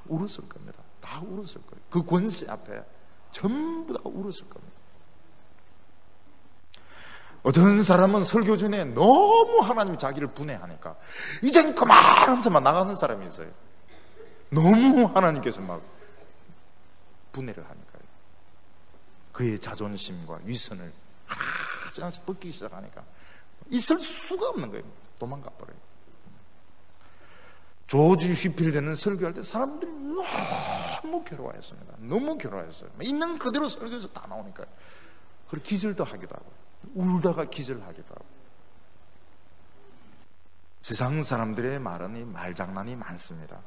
울었을 겁니다. 다 울었을 거예요. 그 권세 앞에 전부 다 울었을 겁니다. 어떤 사람은 설교 전에 너무 하나님이 자기를 분해하니까 이젠 그만하면서 막 나가는 사람이 있어요. 너무 하나님께서 막 분해를 하니까요. 그의 자존심과 위선을 하나씩 뻗기 시작하니까 있을 수가 없는 거예요. 도망가 버려요. 조지 휘필드는 설교할 때 사람들이 너무 괴로워했습니다. 너무 괴로워했어요. 있는 그대로 설교에서 다 나오니까. 그리고 기절도 하기도 하고 울다가 기절하기도 하고. 세상 사람들의 말은 이 말장난이 많습니다.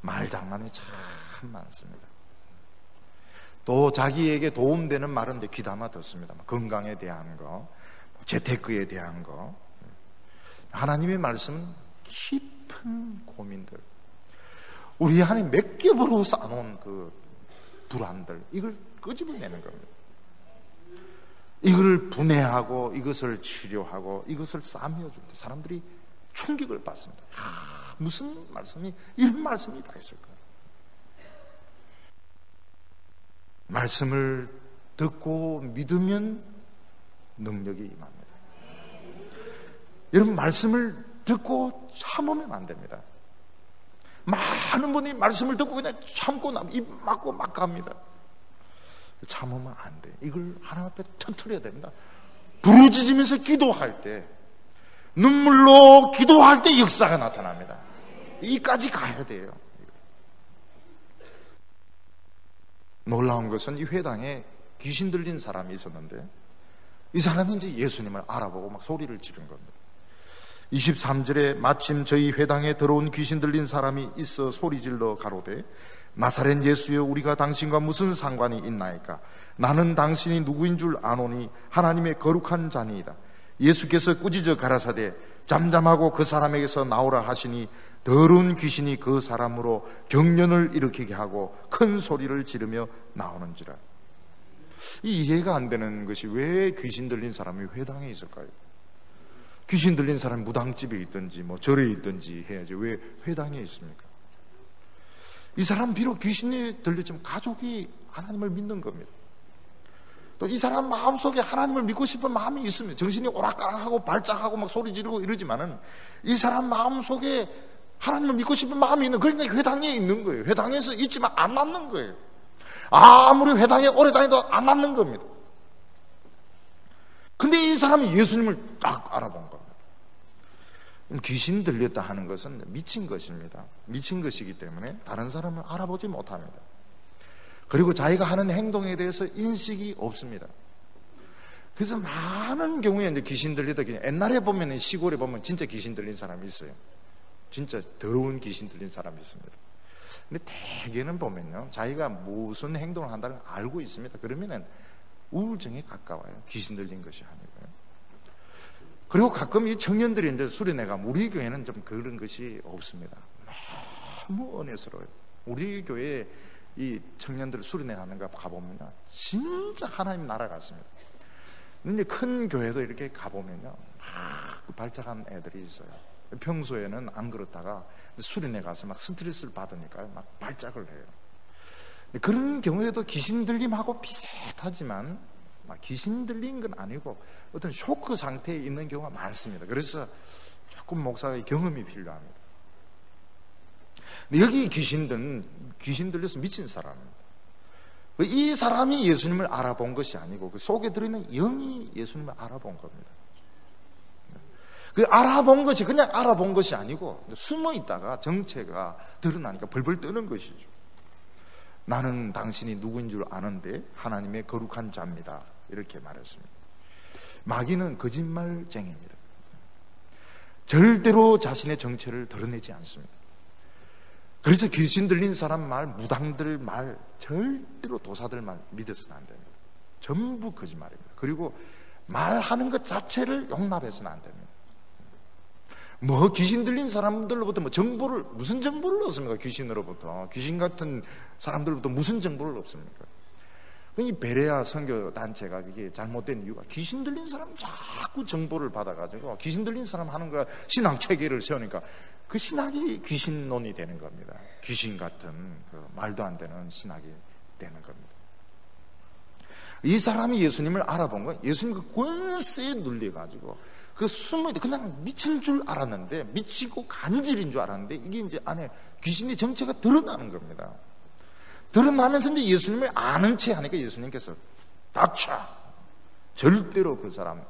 말장난이 참 많습니다. 또 자기에게 도움되는 말은 이제 귀담아 듣습니다. 건강에 대한 거, 재테크에 대한 거. 하나님의 말씀은 깊은 고민들, 우리 안에 몇 겹으로 쌓아놓은 그 불안들, 이걸 끄집어내는 겁니다. 이걸 분해하고 이것을 치료하고 이것을 싸매어 줄 때 사람들이 충격을 받습니다. 무슨 말씀이 이런 말씀이 다 있을까? 말씀을 듣고 믿으면 능력이 임합니다. 여러분 말씀을 듣고 참으면 안 됩니다. 많은 분이 말씀을 듣고 그냥 참고 입 막고 막 갑니다. 참으면 안 돼. 이걸 하나님 앞에 터뜨려야 됩니다. 부르짖으면서 기도할 때, 눈물로 기도할 때 역사가 나타납니다. 이까지 가야 돼요. 놀라운 것은 이 회당에 귀신 들린 사람이 있었는데 이 사람이 이제 예수님을 알아보고 막 소리를 지른 겁니다. 23절에 마침 저희 회당에 들어온 귀신 들린 사람이 있어 소리질러 가로되 나사렛 예수여 우리가 당신과 무슨 상관이 있나이까? 나는 당신이 누구인 줄 아노니 하나님의 거룩한 자니이다. 예수께서 꾸짖어 가라사대 잠잠하고 그 사람에게서 나오라 하시니 더러운 귀신이 그 사람으로 경련을 일으키게 하고 큰 소리를 지르며 나오는지라. 이 이해가 안 되는 것이 왜 귀신 들린 사람이 회당에 있을까요? 귀신 들린 사람이 무당집에 있든지 뭐 절에 있든지 해야지 왜 회당에 있습니까? 이 사람 비록 귀신이 들렸지만 가족이 하나님을 믿는 겁니다. 또 이 사람 마음속에 하나님을 믿고 싶은 마음이 있습니다. 정신이 오락가락하고 발작하고 막 소리 지르고 이러지만은 이 사람 마음속에 하나님을 믿고 싶은 마음이 있는, 그러니까 회당에 있는 거예요. 회당에서 있지만 안 낫는 거예요. 아무리 회당에 오래 다녀도 안 낫는 겁니다. 근데 이 사람이 예수님을 딱 알아본 겁니다. 귀신 들렸다 하는 것은 미친 것입니다. 미친 것이기 때문에 다른 사람을 알아보지 못합니다. 그리고 자기가 하는 행동에 대해서 인식이 없습니다. 그래서 많은 경우에 이제 귀신 들리다, 옛날에 보면 시골에 보면 진짜 귀신 들린 사람이 있어요. 진짜 더러운 귀신 들린 사람이 있습니다. 근데 대개는 보면요, 자기가 무슨 행동을 한다는 걸 알고 있습니다. 그러면은 우울증에 가까워요. 귀신 들린 것이 아니고요. 그리고 가끔 이 청년들이 이제 수련회가, 우리 교회는 좀 그런 것이 없습니다. 너무 은혜스러워요. 우리 교회 이 청년들 수련회 하는 거 가보면요, 진짜 하나님 나라 같습니다. 근데 큰 교회도 이렇게 가보면요, 막 발작한 애들이 있어요. 평소에는 안 그렇다가 수련회 가서 막 스트레스를 받으니까요, 막 발작을 해요. 그런 경우에도 귀신 들림하고 비슷하지만 막 귀신 들린 건 아니고 어떤 쇼크 상태에 있는 경우가 많습니다. 그래서 조금 목사의 경험이 필요합니다. 근데 여기 귀신 들려서 미친 사람입니다. 이 사람이 예수님을 알아본 것이 아니고 그 속에 들어있는 영이 예수님을 알아본 겁니다. 그 알아본 것이 그냥 알아본 것이 아니고 숨어 있다가 정체가 드러나니까 벌벌 떠는 것이죠. 나는 당신이 누구인 줄 아는데 하나님의 거룩한 자입니다. 이렇게 말했습니다. 마귀는 거짓말쟁이입니다. 절대로 자신의 정체를 드러내지 않습니다. 그래서 귀신 들린 사람 말, 무당들 말, 절대로 도사들 말 믿어서는 안 됩니다. 전부 거짓말입니다. 그리고 말하는 것 자체를 용납해서는 안 됩니다. 뭐 귀신 들린 사람들로부터 뭐 정보를, 무슨 정보를 얻습니까? 귀신으로부터, 귀신 같은 사람들로부터 무슨 정보를 얻습니까? 이 베레아 선교 단체가 이게 잘못된 이유가, 귀신 들린 사람 자꾸 정보를 받아가지고 귀신 들린 사람 하는 거 신학 체계를 세우니까 그 신학이 귀신론이 되는 겁니다. 귀신 같은 그 말도 안 되는 신학이 되는 겁니다. 이 사람이 예수님을 알아본 건 예수님 그 권세에 눌려가지고 그 숨을 그냥 미친 줄 알았는데, 미치고 간질인 줄 알았는데 이게 이제 안에 귀신의 정체가 드러나는 겁니다. 드러나면서 이제 예수님을 아는 채 하니까 예수님께서 닥쳐! 절대로 그 사람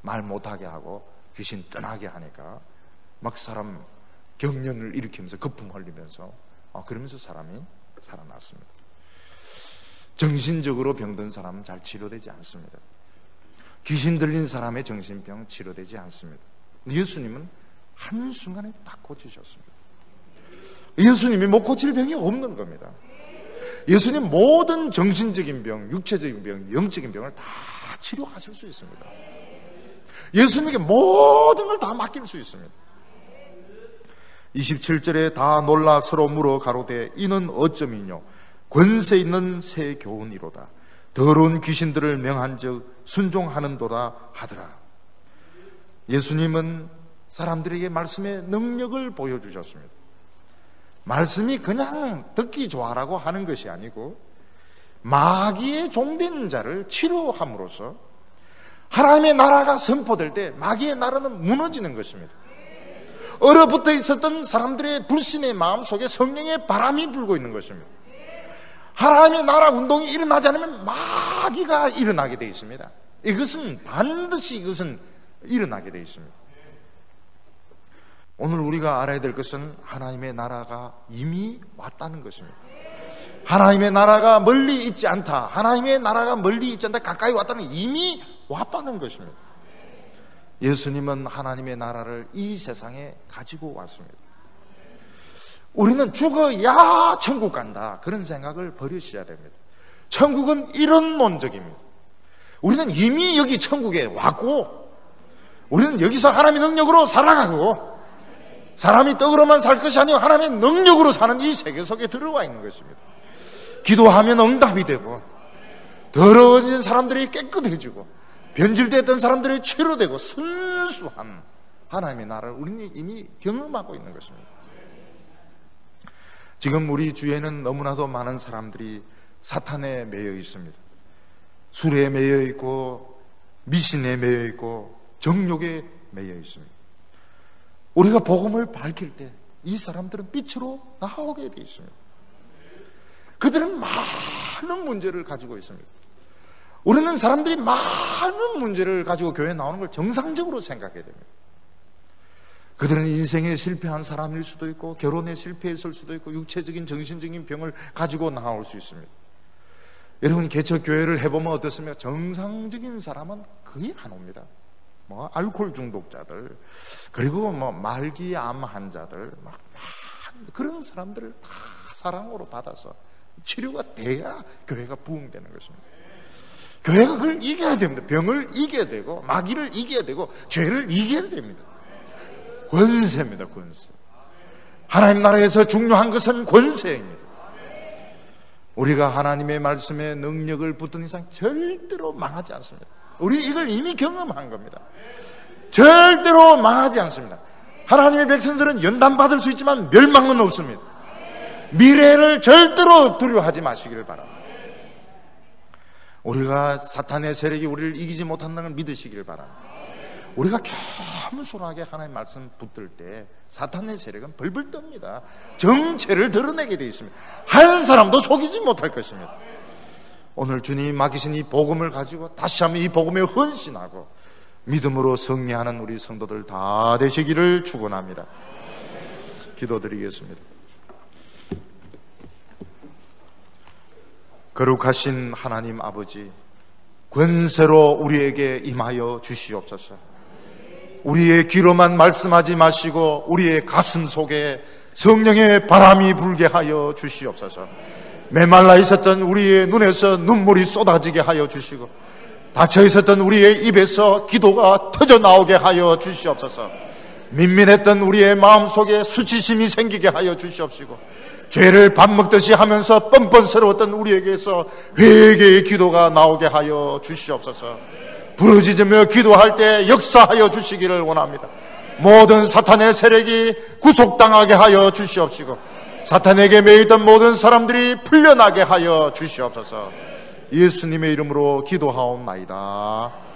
말 못하게 하고 귀신 떠나게 하니까 막 사람 경련을 일으키면서 거품 흘리면서 그러면서 사람이 살아났습니다. 정신적으로 병든 사람은 잘 치료되지 않습니다. 귀신 들린 사람의 정신병 치료되지 않습니다. 예수님은 한순간에 딱 고치셨습니다. 예수님이 못 고칠 병이 없는 겁니다. 예수님 모든 정신적인 병, 육체적인 병, 영적인 병을 다 치료하실 수 있습니다. 예수님에게 모든 걸 다 맡길 수 있습니다. 27절에 다 놀라 서로 물어 가로되 이는 어쩌미뇨 권세 있는 새 교훈이로다. 더러운 귀신들을 명한즉 순종하는도다 하더라. 예수님은 사람들에게 말씀의 능력을 보여주셨습니다. 말씀이 그냥 듣기 좋아라고 하는 것이 아니고 마귀의 종된 자를 치료함으로써 하나님의 나라가 선포될 때 마귀의 나라는 무너지는 것입니다. 얼어붙어 있었던 사람들의 불신의 마음 속에 성령의 바람이 불고 있는 것입니다. 하나님의 나라 운동이 일어나지 않으면 마귀가 일어나게 되어 있습니다. 이것은 반드시 일어나게 되어 있습니다. 오늘 우리가 알아야 될 것은 하나님의 나라가 이미 왔다는 것입니다. 하나님의 나라가 멀리 있지 않다. 하나님의 나라가 멀리 있지 않다. 가까이 왔다는, 이미 왔다는 것입니다. 예수님은 하나님의 나라를 이 세상에 가지고 왔습니다. 우리는 죽어야 천국 간다, 그런 생각을 버리셔야 됩니다. 천국은 이론론적입니다. 우리는 이미 여기 천국에 왔고 우리는 여기서 하나님의 능력으로 살아가고 사람이 떡으로만 살 것이 아니고 하나님의 능력으로 사는 이 세계 속에 들어와 있는 것입니다. 기도하면 응답이 되고 더러워진 사람들이 깨끗해지고 변질됐던 사람들이 치료되고 순수한 하나님의 나라를 우리는 이미 경험하고 있는 것입니다. 지금 우리 주위에는 너무나도 많은 사람들이 사탄에 매여 있습니다. 술에 매여 있고 미신에 매여 있고 정욕에 매여 있습니다. 우리가 복음을 밝힐 때 이 사람들은 빛으로 나오게 되어 있습니다. 그들은 많은 문제를 가지고 있습니다. 우리는 사람들이 많은 문제를 가지고 교회에 나오는 걸 정상적으로 생각해야 됩니다. 그들은 인생에 실패한 사람일 수도 있고 결혼에 실패했을 수도 있고 육체적인 정신적인 병을 가지고 나올 수 있습니다. 여러분 개척교회를 해보면 어떻습니까? 정상적인 사람은 거의 안 옵니다. 뭐 알코올 중독자들, 그리고 뭐 말기암 환자들, 그런 사람들을 다 사랑으로 받아서 치료가 돼야 교회가 부흥되는 것입니다. 교회가 그걸 이겨야 됩니다. 병을 이겨야 되고 마귀를 이겨야 되고 죄를 이겨야 됩니다. 권세입니다. 권세. 하나님 나라에서 중요한 것은 권세입니다. 우리가 하나님의 말씀에 능력을 붙든 이상 절대로 망하지 않습니다. 우리 이걸 이미 경험한 겁니다. 절대로 망하지 않습니다. 하나님의 백성들은 연단받을 수 있지만 멸망은 없습니다. 미래를 절대로 두려워하지 마시기를 바랍니다. 우리가 사탄의 세력이 우리를 이기지 못한다는 걸 믿으시기를 바랍니다. 우리가 겸손하게 하나님의 말씀 붙들 때 사탄의 세력은 벌벌 떱니다. 정체를 드러내게 되어 있습니다. 한 사람도 속이지 못할 것입니다. 오늘 주님이 맡기신 이 복음을 가지고 다시 한번 이 복음에 헌신하고 믿음으로 승리하는 우리 성도들 다 되시기를 축원합니다. 기도드리겠습니다. 거룩하신 하나님 아버지, 권세로 우리에게 임하여 주시옵소서. 우리의 귀로만 말씀하지 마시고 우리의 가슴 속에 성령의 바람이 불게 하여 주시옵소서. 메말라 있었던 우리의 눈에서 눈물이 쏟아지게 하여 주시고 닫혀 있었던 우리의 입에서 기도가 터져 나오게 하여 주시옵소서. 민민했던 우리의 마음속에 수치심이 생기게 하여 주시옵시고 죄를 밥 먹듯이 하면서 뻔뻔스러웠던 우리에게서 회개의 기도가 나오게 하여 주시옵소서. 부르짖으며 기도할 때 역사하여 주시기를 원합니다. 모든 사탄의 세력이 구속당하게 하여 주시옵시고 사탄에게 매이던 모든 사람들이 풀려나게 하여 주시옵소서. 예수님의 이름으로 기도하옵나이다.